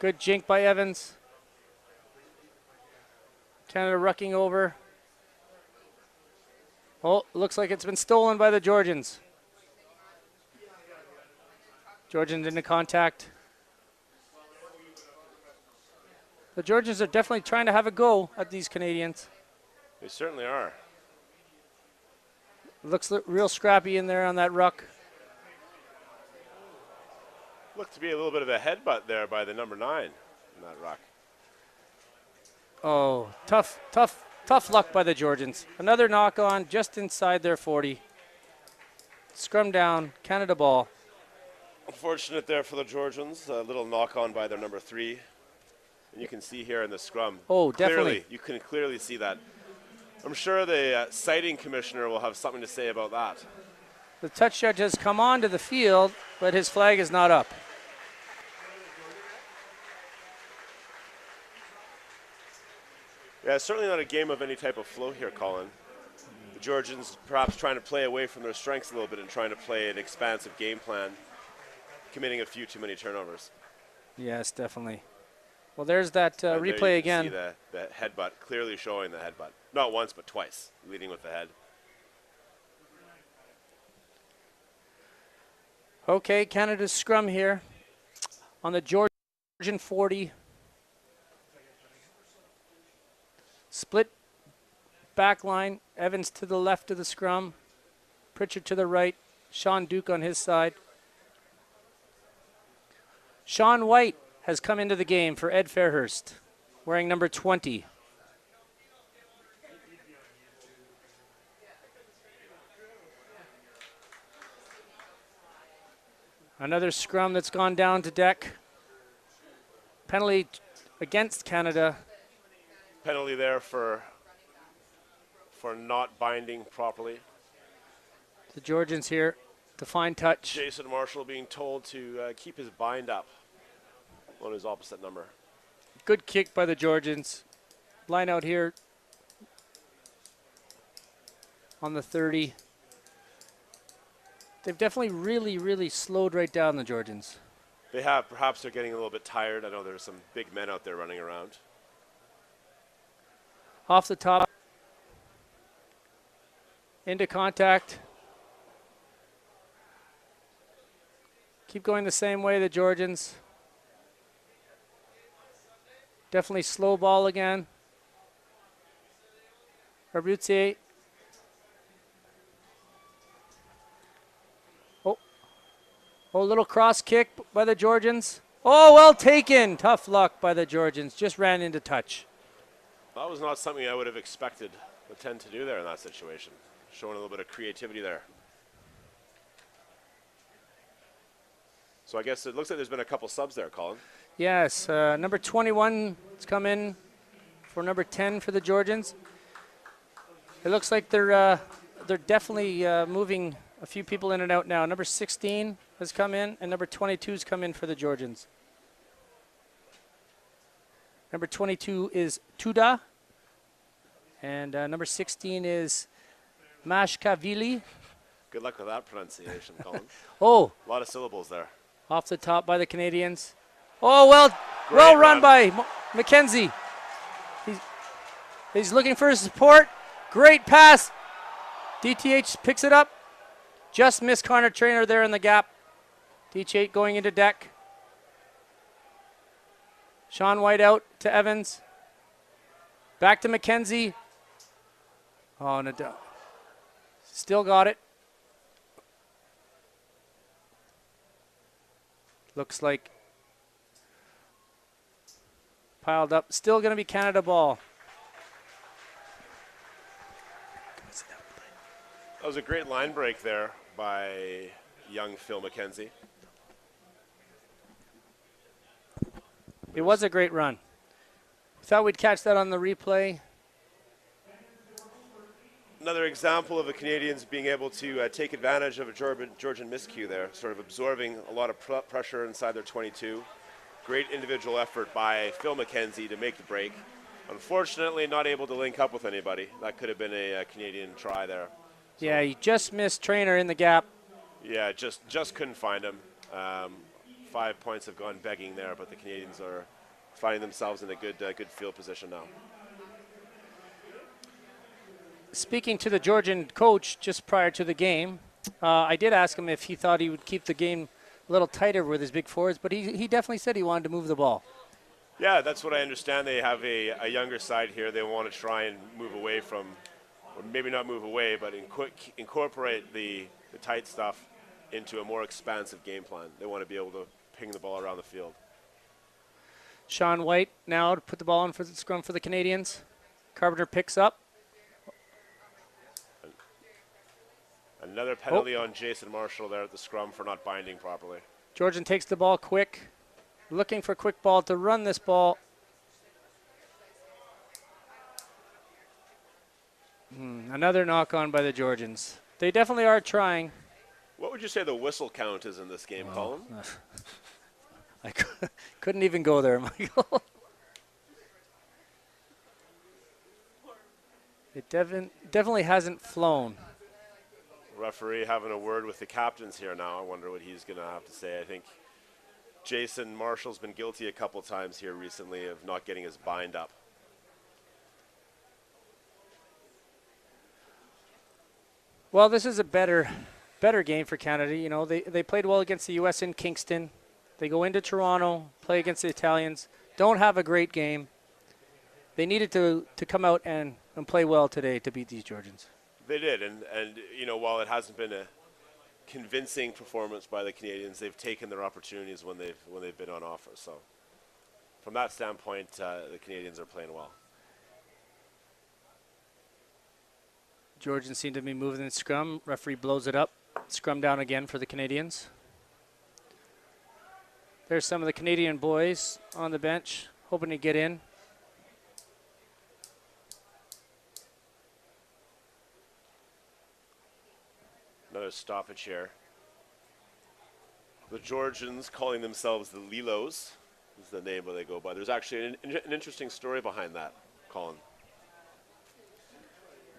Good jink by Evans. Canada rucking over. Oh, looks like it's been stolen by the Georgians. Georgians into contact. The Georgians are definitely trying to have a go at these Canadians. They certainly are. Looks real scrappy in there on that ruck. Looked to be a little bit of a headbutt there by the number 9 in that ruck. Oh, tough luck by the Georgians. Another knock on just inside their 40. Scrum down, Canada ball. Unfortunate there for the Georgians. A little knock on by their number 3. And you can see here in the scrum. Oh, definitely. You can clearly see that. I'm sure the citing commissioner will have something to say about that. The touch judge has come onto the field, but his flag is not up. Yeah, it's certainly not a game of any type of flow here, Colin. The Georgians perhaps trying to play away from their strengths a little bit and trying to play an expansive game plan, committing a few too many turnovers. Yes, definitely. Well, there's that And replay there you again. can see the headbutt, clearly showing the headbutt. Not once, but twice, leading with the head. Okay, Canada's scrum here on the Georgian 40. Split back line. Evans to the left of the scrum. Pritchard to the right. Sean Duke on his side. Sean White has come into the game for Ed Fairhurst, wearing number 20. Another scrum that's gone down to deck. Penalty against Canada. Penalty there for not binding properly. The Georgians here to find touch. Jason Marshall being told to keep his bind up on his opposite number. Good kick by the Georgians. Line out here on the 30. They've definitely really slowed right down the Georgians. They have. Perhaps they're getting a little bit tired. I know there's some big men out there running around. Off the top. Into contact. Keep going the same way, the Georgians. Definitely slow ball again. Arbutier. Oh, little cross kick by the Georgians. Oh, well taken. Tough luck by the Georgians. Just ran into touch. That was not something I would have expected the 10 to do there in that situation. Showing a little bit of creativity there. So I guess it looks like there's been a couple subs there, Colin. Yes, number 21 has come in for number 10 for the Georgians. It looks like they're definitely moving a few people in and out now. Number 16 has come in, and number 22 has come in for the Georgians. Number 22 is Tuda, and number 16 is Mashkavili. Good luck with that pronunciation, Colin. Oh, A lot of syllables there. Off the top by the Canadians. Oh, well run by McKenzie. He's looking for his support. Great pass. DTH picks it up. Just missed Connor Trainer there in the gap. DTH going into deck. Sean White out to Evans. Back to McKenzie. Oh, Nadal. Still got it. Looks like piled up. Still going to be Canada ball. That was a great line break there by young Phil McKenzie. It was a great run. Thought we'd catch that on the replay. Another example of the Canadians being able to take advantage of a Georgian miscue there, sort of absorbing a lot of pressure inside their 22. Great individual effort by Phil McKenzie to make the break. Unfortunately, not able to link up with anybody. That could have been a Canadian try there. So Yeah, he just missed Trainer in the gap. yeah, just couldn't find him. 5 points have gone begging there, but the Canadians are finding themselves in a good field position now. Speaking to the Georgian coach just prior to the game, I did ask him if he thought he would keep the game a little tighter with his big forwards, but he definitely said he wanted to move the ball. Yeah, that's what I understand. They have a younger side here. They want to try and move away from, or maybe not move away, but incorporate the tight stuff into a more expansive game plan. They want to be able to ping the ball around the field. Sean White now to put the ball in for the scrum for the Canadians. Carpenter picks up. Another penalty on Jason Marshall there at the scrum for not binding properly. Georgian takes the ball quick. Looking for quick ball to run this ball. Another knock on by the Georgians. They definitely are trying. What would you say the whistle count is in this game, Colin? I couldn't even go there, Michael. It definitely hasn't flown. Referee having a word with the captains here now. I wonder what he's going to have to say. I think Jason Marshall's been guilty a couple times here recently of not getting his bind up. Well, this is a better game for Canada. You know, they played well against the U.S. in Kingston. They go into Toronto, play against the Italians. Don't have a great game. They needed to come out and play well today to beat these Georgians. They did, and you know, while it hasn't been a convincing performance by the Canadians, they've taken their opportunities when they've been on offer. So, from that standpoint, the Canadians are playing well. Georgians seem to be moving in scrum. Referee blows it up. Scrum down again for the Canadians. There's some of the Canadian boys on the bench hoping to get in. Another stoppage here. The Georgians, calling themselves the Lilos, is the name that they go by. There's actually an interesting story behind that, Colin.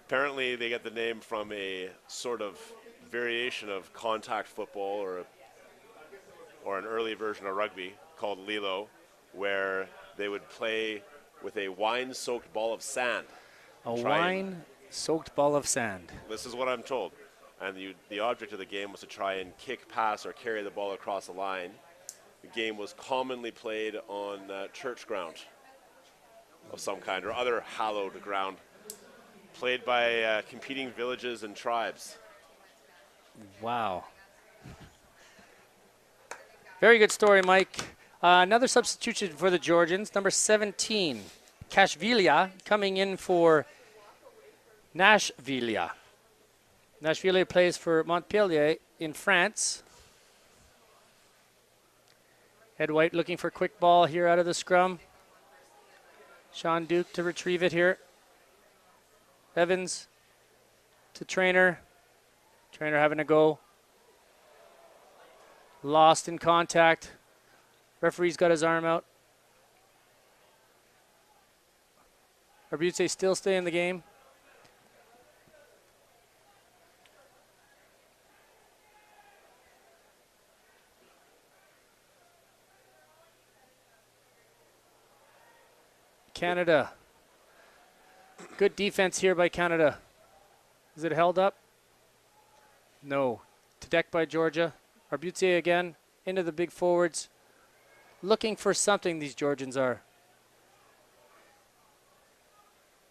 Apparently, they get the name from a sort of variation of contact football or an early version of rugby called Lilo, where they would play with a wine-soaked ball of sand. A wine-soaked ball of sand. This is what I'm told. And the object of the game was to try and kick, pass, or carry the ball across the line. The game was commonly played on church ground of some kind or other hallowed ground, played by competing villages and tribes. Wow. Very good story, Mike. Another substitution for the Georgians, number 17, Kashvilia, coming in for Nashvilia. Nashville plays for Montpellier in France. Ed White looking for quick ball here out of the scrum. Sean Duke to retrieve it here. Evans to Trainer. Trainer having a go. Lost in contact. Referee's got his arm out. Arbutse still stay in the game. Canada. Good defense here by Canada. Is it held up? No. To deck by Georgia. Arbutier again into the big forwards. Looking for something, these Georgians are.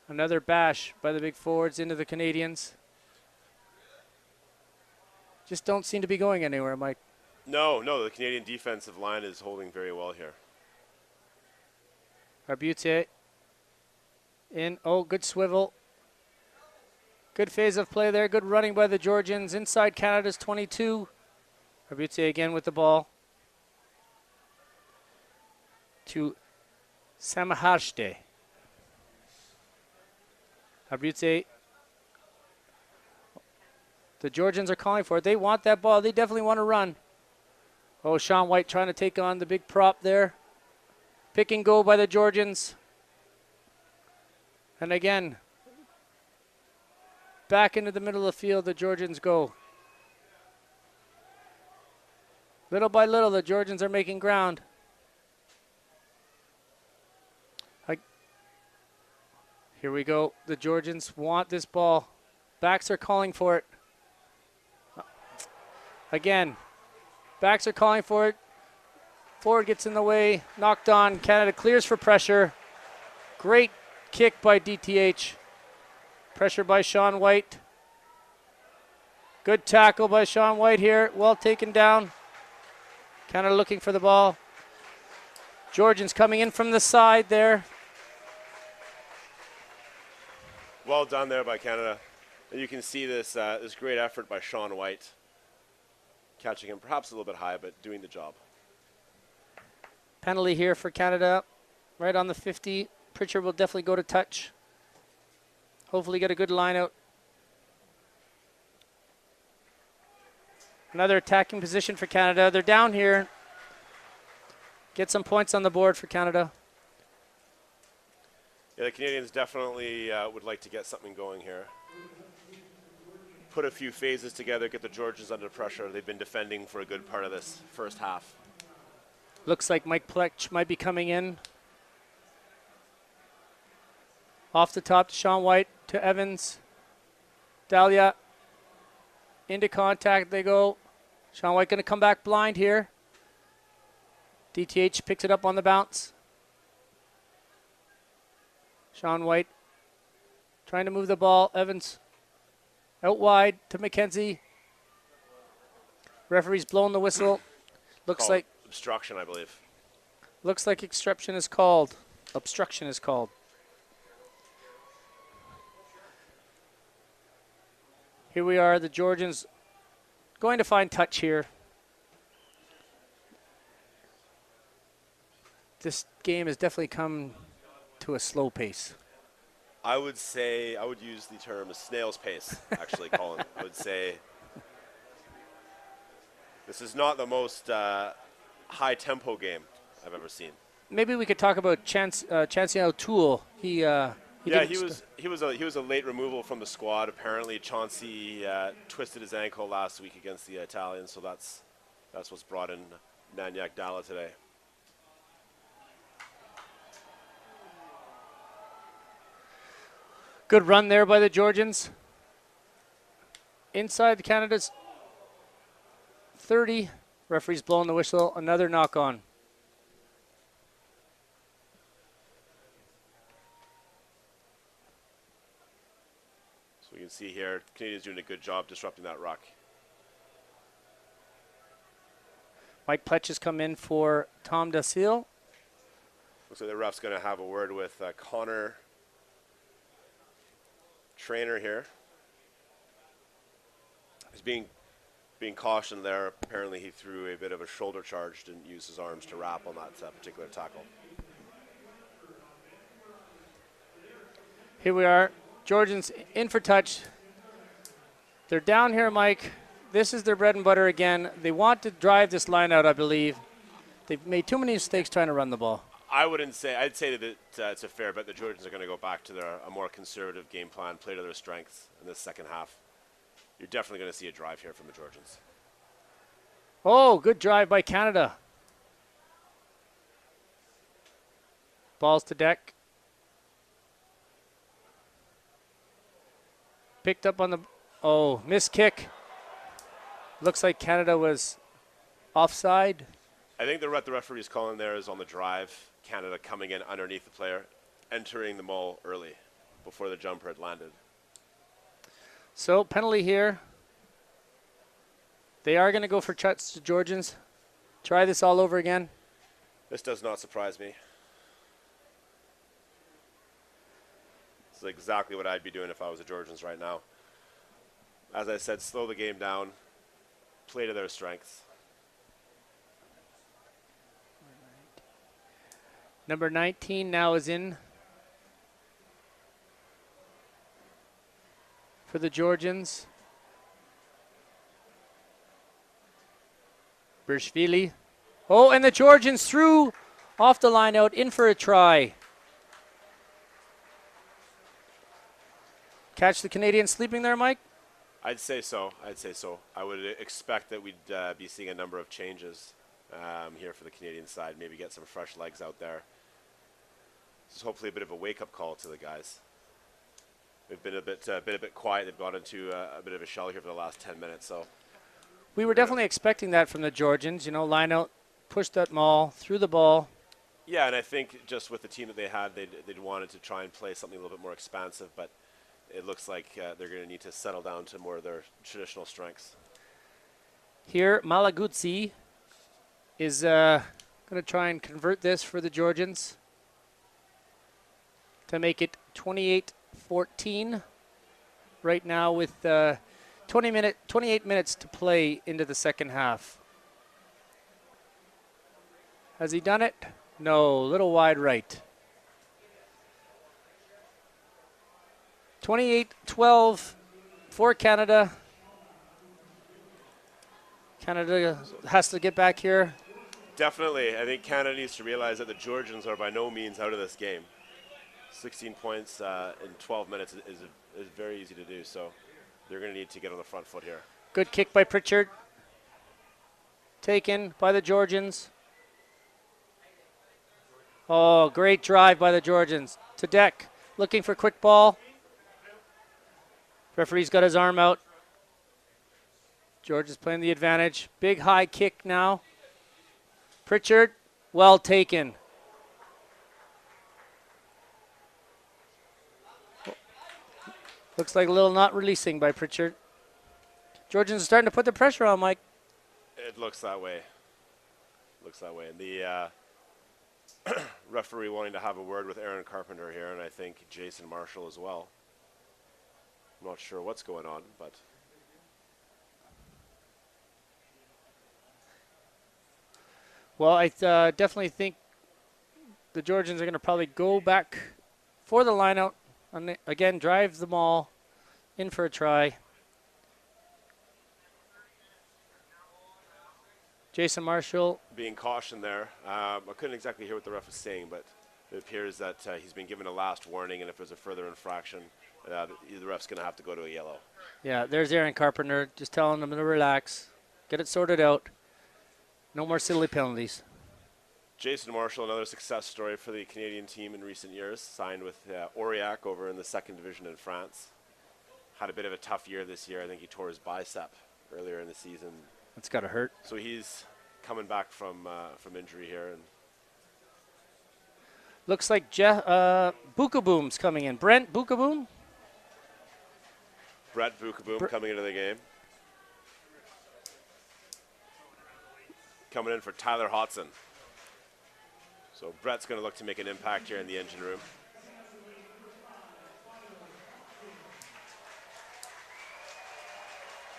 Another bash by the big forwards into the Canadians. Just don't seem to be going anywhere, Mike. No, the Canadian defensive line is holding very well here. Arbutier in. Oh, good swivel. Good phase of play there. Good running by the Georgians. Inside Canada's 22. Arbutier again with the ball. To Samahashte. Arbutier. The Georgians are calling for it. They want that ball. They definitely want to run. Oh, Sean White trying to take on the big prop there. Pick and go by the Georgians. And again, back into the middle of the field, the Georgians go. Little by little, the Georgians are making ground. Here we go. The Georgians want this ball. Backs are calling for it. Again, backs are calling for it. Forward gets in the way. Knocked on. Canada clears for pressure. Great kick by DTH. Pressure by Sean White. Good tackle by Sean White here. Well taken down. Canada looking for the ball. Georgians coming in from the side there. Well done there by Canada. And you can see this this great effort by Sean White. Catching him perhaps a little bit high, but doing the job. Penalty here for Canada. Right on the 50. Pritchard will definitely go to touch. Hopefully get a good line out. Another attacking position for Canada. They're down here. Get some points on the board for Canada. Yeah, the Canadians definitely would like to get something going here. Put a few phases together, get the Georgians under pressure. They've been defending for a good part of this first half. Looks like Mike Pletch might be coming in. Off the top to Sean White, to Evans. Dahlia. Into contact they go. Sean White going to come back blind here. DTH picks it up on the bounce. Sean White trying to move the ball. Evans out wide to McKenzie. Referee's blowing the whistle. Looks like obstruction, I believe. Looks like obstruction is called. Obstruction is called. Here we are, the Georgians going to find touch here. This game has definitely come to a slow pace. I would say, I would use the term snail's pace, actually, Colin. I would say this is not the most high-tempo game I've ever seen. Maybe we could talk about Chancey O'Toole. He was a late removal from the squad. Apparently, Chauncey twisted his ankle last week against the Italians, so that's what's brought in Nanyak Dalla today. Good run there by the Georgians. Inside Canada's 30. Referee's blowing the whistle. Another knock on. So we can see here, Canadians doing a good job disrupting that ruck. Mike Pletch has come in for Tom Dasil. Looks like the ref's going to have a word with Connor Trainer here. He's being cautioned there. Apparently he threw a bit of a shoulder charge, didn't use his arms to wrap on that particular tackle. Here we are. Georgians in for touch. They're down here, Mike. This is their bread and butter again. They want to drive this line out, I believe. They've made too many mistakes trying to run the ball. I'd say that it's a fair bet the Georgians are going to go back to a more conservative game plan, play to their strengths in this second half. You're definitely going to see a drive here from the Georgians. Oh, good drive by Canada. Balls to deck. picked up on the, missed kick. Looks like Canada was offside. I think the referee's calling there is on the drive. Canada coming in underneath the player, entering the maul early before the jumper had landed. So penalty here. They are going to go for shots to Georgians. Try this all over again. This does not surprise me. This is exactly what I'd be doing if I was the Georgians right now. As I said, slow the game down, play to their strengths. Number 19 now is in for the Georgians. Bershvili. Oh, and the Georgians threw off the line out, in for a try. Catch the Canadians sleeping there, Mike? I'd say so. I would expect that we'd be seeing a number of changes here for the Canadian side. Maybe get some fresh legs out there. This is hopefully a bit of a wake-up call to the guys. They've been a bit quiet. They've gone into a bit of a shell here for the last 10 minutes. So we were definitely expecting that from the Georgians. You know, line out, push that maul, threw the ball. Yeah, and I think just with the team that they had, they'd wanted to try and play something a little bit more expansive, but it looks like they're going to need to settle down to more of their traditional strengths. Here, Malaguzzi is going to try and convert this for the Georgians to make it 28-14 right now with 28 minutes to play into the second half. Has he done it? No, little wide right. 28-12 for Canada. Canada has to get back here. Definitely. I think Canada needs to realize that the Georgians are by no means out of this game. 16 points in 12 minutes is very easy to do, so they're going to need to get on the front foot here. Good kick by Pritchard. Taken by the Georgians. Oh, great drive by the Georgians. To Deck, looking for quick ball. Referee's got his arm out. George is playing the advantage. Big high kick now. Pritchard, well taken. Looks like a little not releasing by Pritchard. Georgians are starting to put the pressure on, Mike. It looks that way. And the referee wanting to have a word with Aaron Carpenter here, and I think Jason Marshall as well. I'm not sure what's going on, but well, I definitely think the Georgians are going to probably go back for the line out. Again, drive the ball in for a try. Jason Marshall. Being cautioned there. I couldn't exactly hear what the ref was saying, but it appears that he's been given a last warning, and if there's a further infraction, the ref's going to have to go to a yellow. Yeah, there's Aaron Carpenter just telling them to relax, get it sorted out. No more silly penalties. Jason Marshall, another success story for the Canadian team in recent years, signed with Aurillac over in the second division in France. Had a bit of a tough year this year. I think he tore his bicep earlier in the season. That's got to hurt. So he's coming back from injury here. And looks like Bukaboom's coming in. Brett Bukaboom coming into the game. Coming in for Tyler Hodson. So Brett's going to look to make an impact here in the engine room.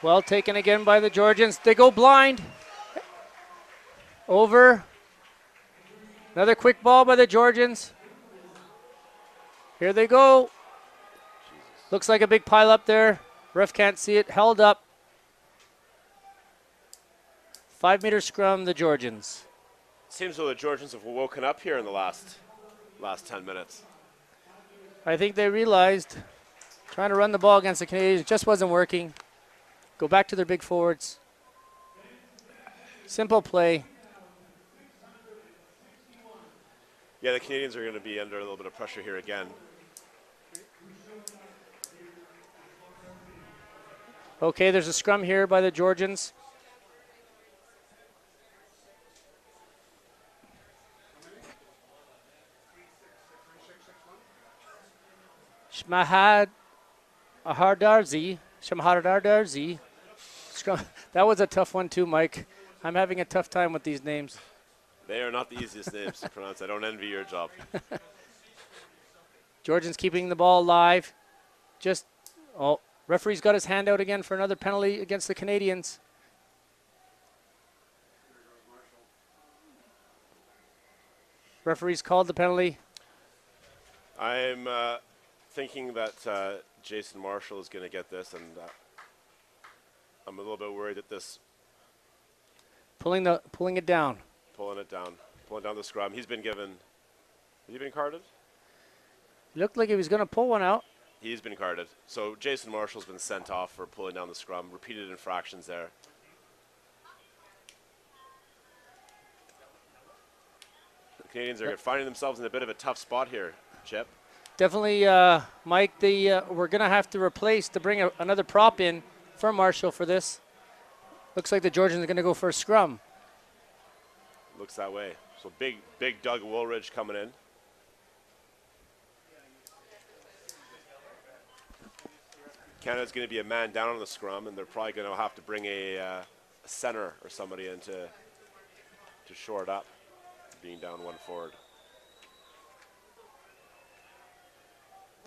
Well taken again by the Georgians. They go blind. Over. Another quick ball by the Georgians. Here they go. Jesus. Looks like a big pile up there. Ref can't see it. Held up. 5-meter scrum, the Georgians. Seems though the Georgians have woken up here in the last 10 minutes. I think they realized trying to run the ball against the Canadians just wasn't working. Go back to their big forwards. Simple play. Yeah, the Canadians are going to be under a little bit of pressure here again. Okay, there's a scrum here by the Georgians. Shmahardarzi. Scrum. That was a tough one too, Mike. I'm having a tough time with these names. They are not the easiest names to pronounce. I don't envy your job. Georgians keeping the ball alive. Referee's got his hand out again for another penalty against the Canadians. Referee's called the penalty. I'm thinking that Jason Marshall is going to get this, and I'm a little bit worried that this Pulling it down. pulling down the scrum. Has he been carded? Looked like he was going to pull one out. He's been carded. So Jason Marshall's been sent off for pulling down the scrum. Repeated infractions there. The Canadians are finding themselves in a bit of a tough spot here, Chip. Definitely, Mike, we're going to have to bring another prop in for Marshall for this. Looks like the Georgians are going to go for a scrum. Looks that way. So big Doug Woolridge coming in. Canada's going to be a man down on the scrum, and they're probably going to have to bring a center or somebody in to shore it up, being down one forward.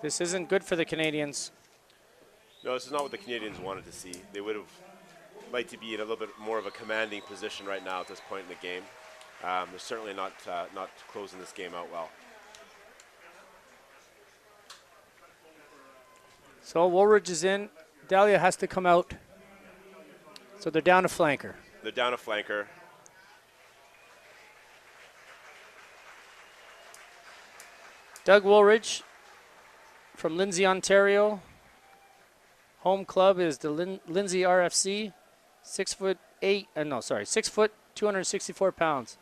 This isn't good for the Canadians. No, this is not what the Canadians wanted to see. They would have liked to be in a little bit more of a commanding position right now at this point in the game. They're certainly not closing this game out well. So Woolridge is in. Dahlia has to come out. So they're down a flanker. They're down a flanker. Doug Woolridge from Lindsay, Ontario. Home club is the Lindsay RFC. 6 foot, 264 pounds.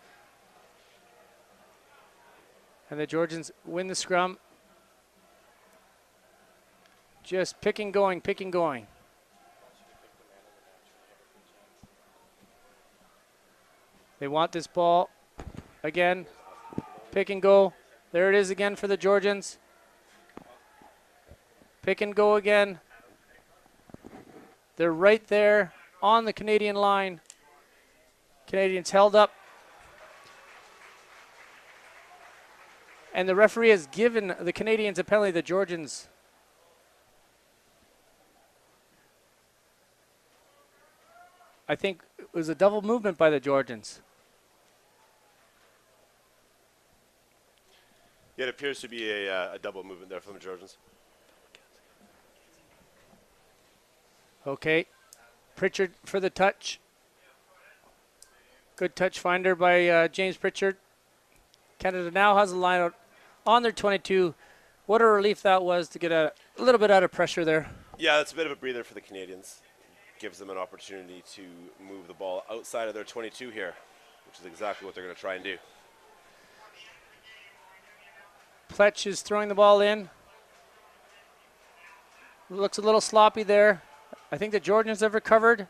And the Georgians win the scrum. Just picking going. They want this ball again. Pick and go. There it is again for the Georgians. Pick and go again. They're right there on the Canadian line. Canadians held up. And the referee has given the Canadians a penalty, the Georgians. I think it was a double movement by the Georgians. Yeah, it appears to be a double movement there from the Georgians. Okay, Pritchard for the touch. Good touch finder by James Pritchard. Canada now has a line out on their 22. What a relief that was to get a little bit out of pressure there. Yeah, that's a bit of a breather for the Canadians. Gives them an opportunity to move the ball outside of their 22 here, which is exactly what they're going to try and do. Pletch is throwing the ball in. Looks a little sloppy there. I think the Georgians have recovered.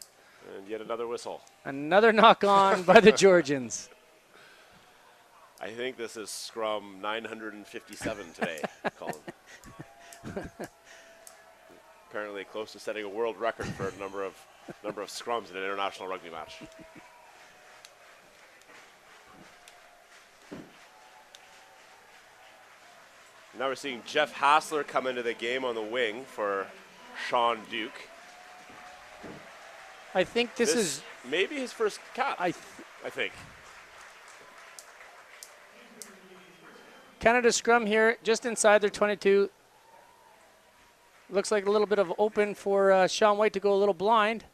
And yet another whistle. Another knock on by the Georgians. I think this is scrum 957 today, Colin. Apparently close to setting a world record for a number of scrums in an international rugby match. Now we're seeing Jeff Hassler come into the game on the wing for Sean Duke. I think this is maybe his first cap. I think. Canada scrum here, just inside their 22. Looks like a little bit of open for Sean White to go a little blind.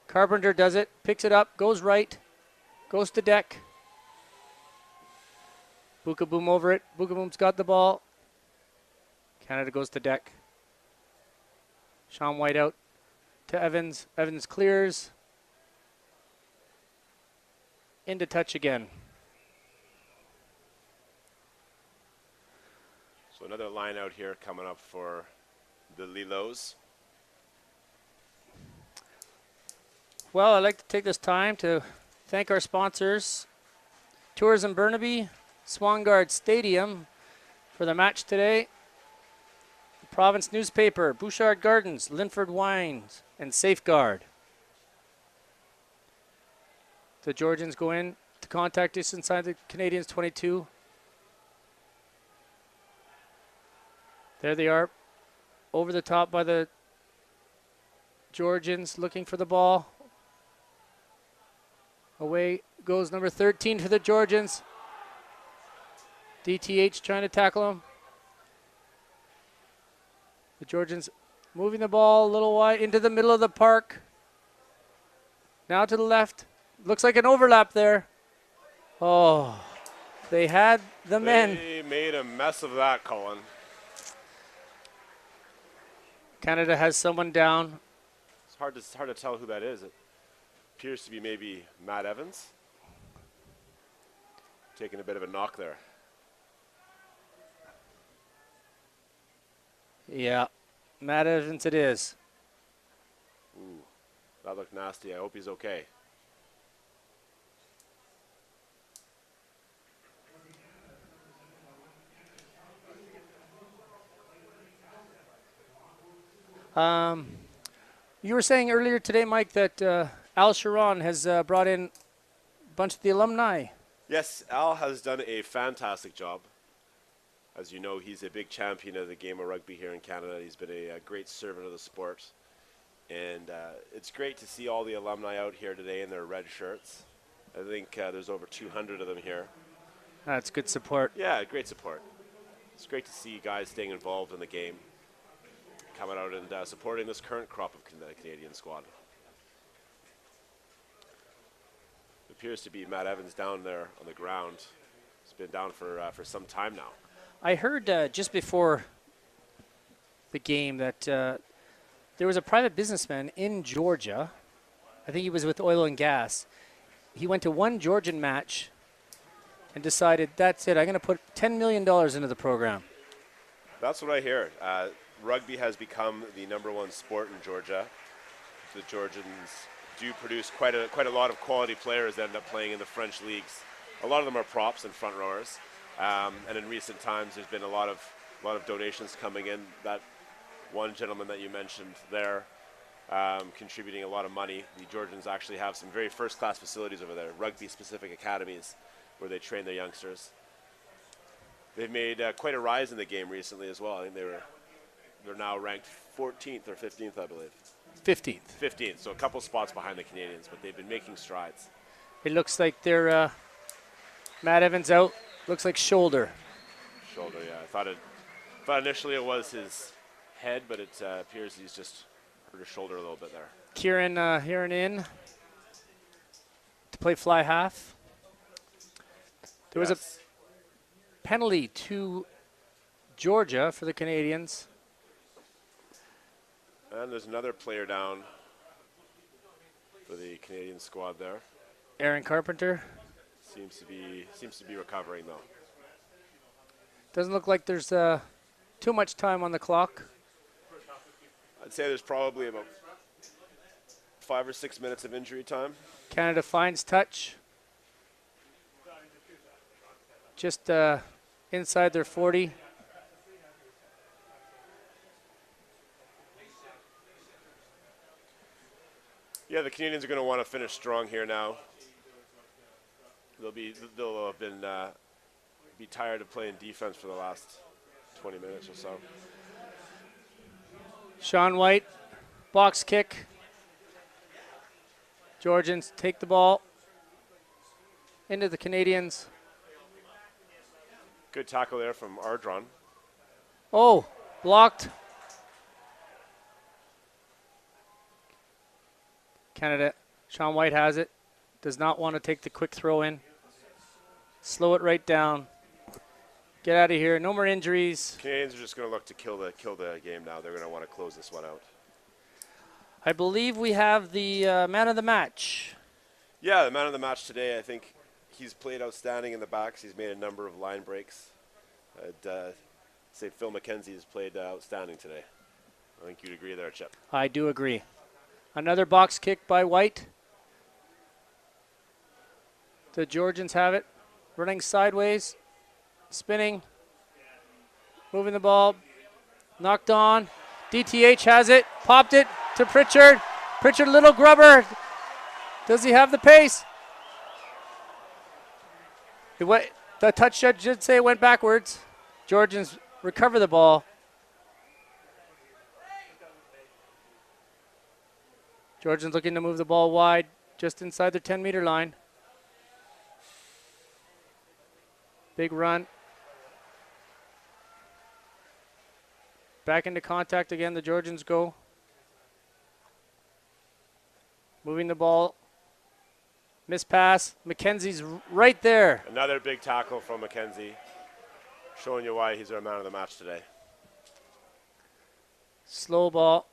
Carpenter does it, picks it up, goes right, goes to deck. Bukaboom over it. Bukaboom's got the ball. Canada goes to deck. Sean White out to Evans. Evans clears. Into touch again. So another line out here coming up for the Lilos. Well, I'd like to take this time to thank our sponsors, Tourism Burnaby, Swangard Stadium for the match today, Province Newspaper, Bouchard Gardens, Linford Wines, and Safeguard. The Georgians go in to contact us inside the Canadians 22. There they are, over the top by the Georgians, looking for the ball. Away goes number 13 for the Georgians. DTH trying to tackle him. The Georgians moving the ball a little wide into the middle of the park. Now to the left. Looks like an overlap there. Oh, they had the men. They made a mess of that, Colin. Canada has someone down. It's hard to tell who that is. It appears to be maybe Matt Evans. Taking a bit of a knock there. Yeah, Matt Evans it is. Ooh, that looked nasty. I hope he's okay. You were saying earlier today, Mike, that Al Sharon has brought in a bunch of the alumni. Yes, Al has done a fantastic job. As you know, he's a big champion of the game of rugby here in Canada. He's been a great servant of the sport. And it's great to see all the alumni out here today in their red shirts. I think there's over 200 of them here. That's good support. Yeah, great support. It's great to see guys staying involved in the game, coming out and supporting this current crop of the Canadian squad. It appears to be Matt Evans down there on the ground. He's been down for some time now. I heard just before the game that there was a private businessman in Georgia. I think he was with oil and gas. He went to one Georgian match and decided, that's it, I'm going to put $10 million into the program. That's what I hear. Rugby has become the #1 sport in Georgia. The Georgians do produce quite a lot of quality players that end up playing in the French leagues. A lot of them are props and front rowers. And in recent times, there's been a lot of donations coming in. That one gentleman that you mentioned there, contributing a lot of money. The Georgians actually have some very first-class facilities over there, rugby-specific academies where they train their youngsters. They've made quite a rise in the game recently as well. I think they're now ranked 14th or 15th, I believe. 15th. 15th, so a couple spots behind the Canadians, but they've been making strides. It looks like they're Matt Evans out. Looks like shoulder. Shoulder, yeah. I thought initially it was his head, but it appears he's just hurt his shoulder a little bit there. Kieran Heron in to play fly half. There was a penalty to Georgia for the Canadians. And there's another player down for the Canadian squad there. Aaron Carpenter. Seems to be recovering though. Doesn't look like there's too much time on the clock. I'd say there's probably about 5 or 6 minutes of injury time. Canada finds touch. Just inside their 40. Yeah, the Canadians are going to want to finish strong here now. They'll have been be tired of playing defense for the last 20 minutes or so. Sean White, box kick. Georgians take the ball into the Canadians. Good tackle there from Ardron. Oh, blocked. Canada, Sean White has it. Does not want to take the quick throw in. Slow it right down. Get out of here. No more injuries. Canadians are just going to look to kill the game now. They're going to want to close this one out. I believe we have the man of the match. Yeah, the man of the match today, I think he's played outstanding in the backs. He's made a number of line breaks. say Phil McKenzie has played outstanding today. I think you'd agree there, Chip. I do agree. Another box kick by White. The Georgians have it. Running sideways. Spinning. Moving the ball. Knocked on. DTH has it. Popped it to Pritchard. Pritchard, little grubber. Does he have the pace? The touch judge did say it went backwards. Georgians recover the ball. Georgians looking to move the ball wide, just inside the 10-meter line. Big run. Back into contact again, the Georgians go. Moving the ball. Miss pass. McKenzie's right there. Another big tackle from McKenzie, showing you why he's our man of the match today. Slow ball.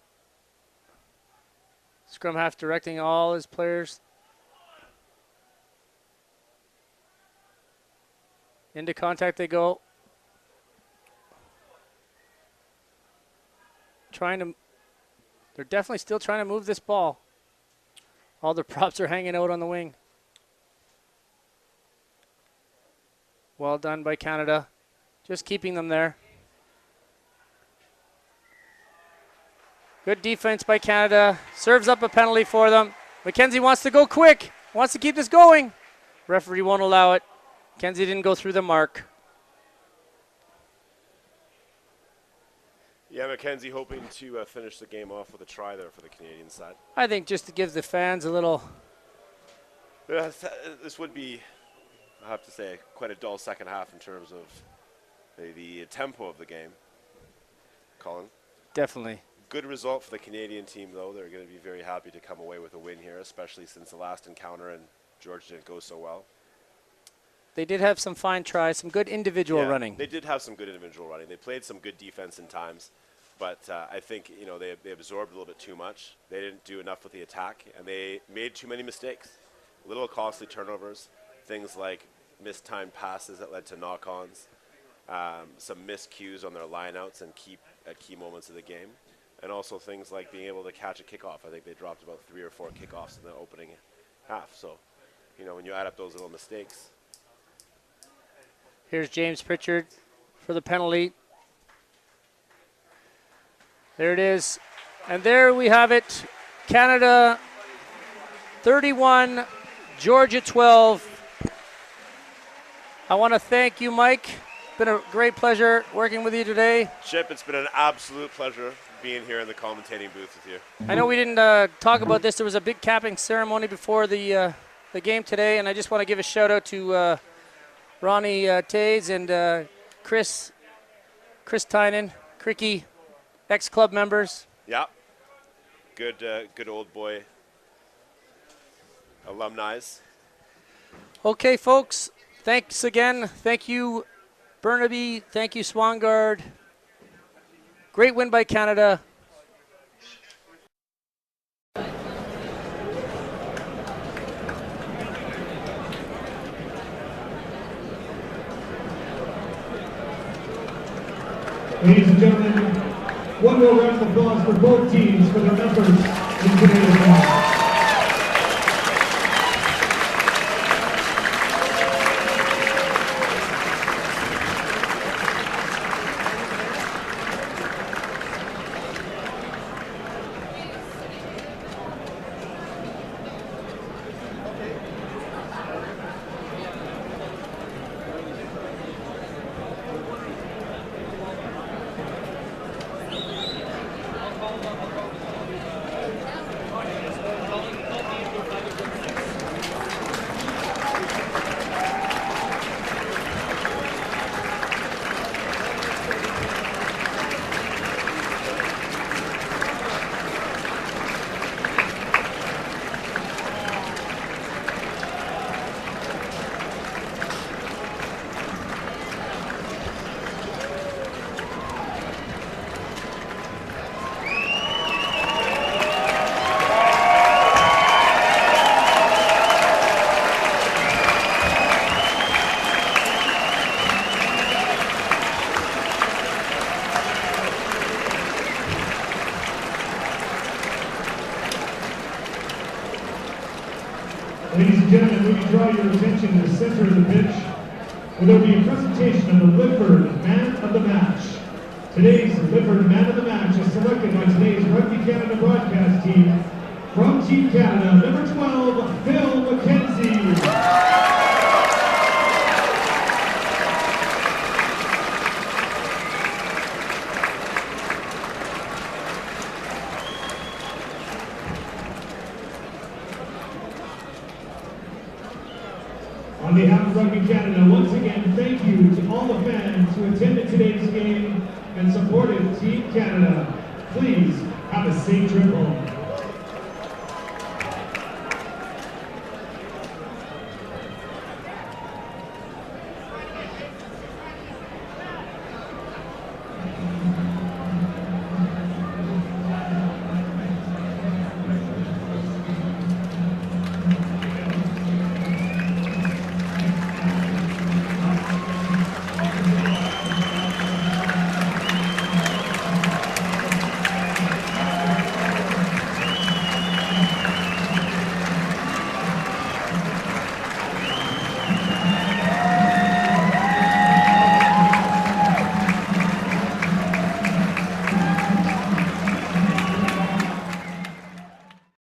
Scrum half directing all his players. Into contact they go. They're definitely still trying to move this ball. All the props are hanging out on the wing. Well done by Canada. Just keeping them there. Good defense by Canada. Serves up a penalty for them. McKenzie wants to go quick. Wants to keep this going. Referee won't allow it. McKenzie didn't go through the mark. Yeah, McKenzie hoping to finish the game off with a try there for the Canadian side. I think just to give the fans a little... This would be, I have to say, quite a dull second half in terms of the tempo of the game. Colin? Definitely. Good result for the Canadian team, though. They're going to be very happy to come away with a win here, especially since the last encounter and Georgia didn't go so well. They did have some fine tries, some good individual running. They did have some good individual running. They played some good defense in times, but I think they absorbed a little bit too much. They didn't do enough with the attack, and they made too many mistakes. Little costly turnovers, things like mistimed passes that led to knock-ons, some miscues on their lineouts and key moments of the game, and also things like being able to catch a kickoff. I think they dropped about 3 or 4 kickoffs in the opening half. So, when you add up those little mistakes. Here's James Pritchard for the penalty. There it is. And there we have it. Canada 31, Georgia 12. I want to thank you, Mike. It's been a great pleasure working with you today. Chip, it's been an absolute pleasure being here in the commentating booth with you. I know we didn't talk about this. There was a big capping ceremony before the game today, and I just want to give a shout out to Ronnie Tays and Chris Tynan, Cricky, ex-club members. Yeah, good old boy alumni. Okay, folks, thanks again. Thank you, Burnaby. Thank you, Swangard. Great win by Canada. Ladies and gentlemen, one more round of applause for both teams for their efforts in today's match. draw your attention to the center of the pitch, where there will be a presentation of the Lifford Man of the Match. Today's Lifford Man of the Match is selected by today's Rugby Canada broadcast team. From Team Canada, number 12, Phil McKenzie. On behalf of Rugby Canada, once again, thank you to all the fans who attended today's game and supported Team Canada. Please have a safe trip home.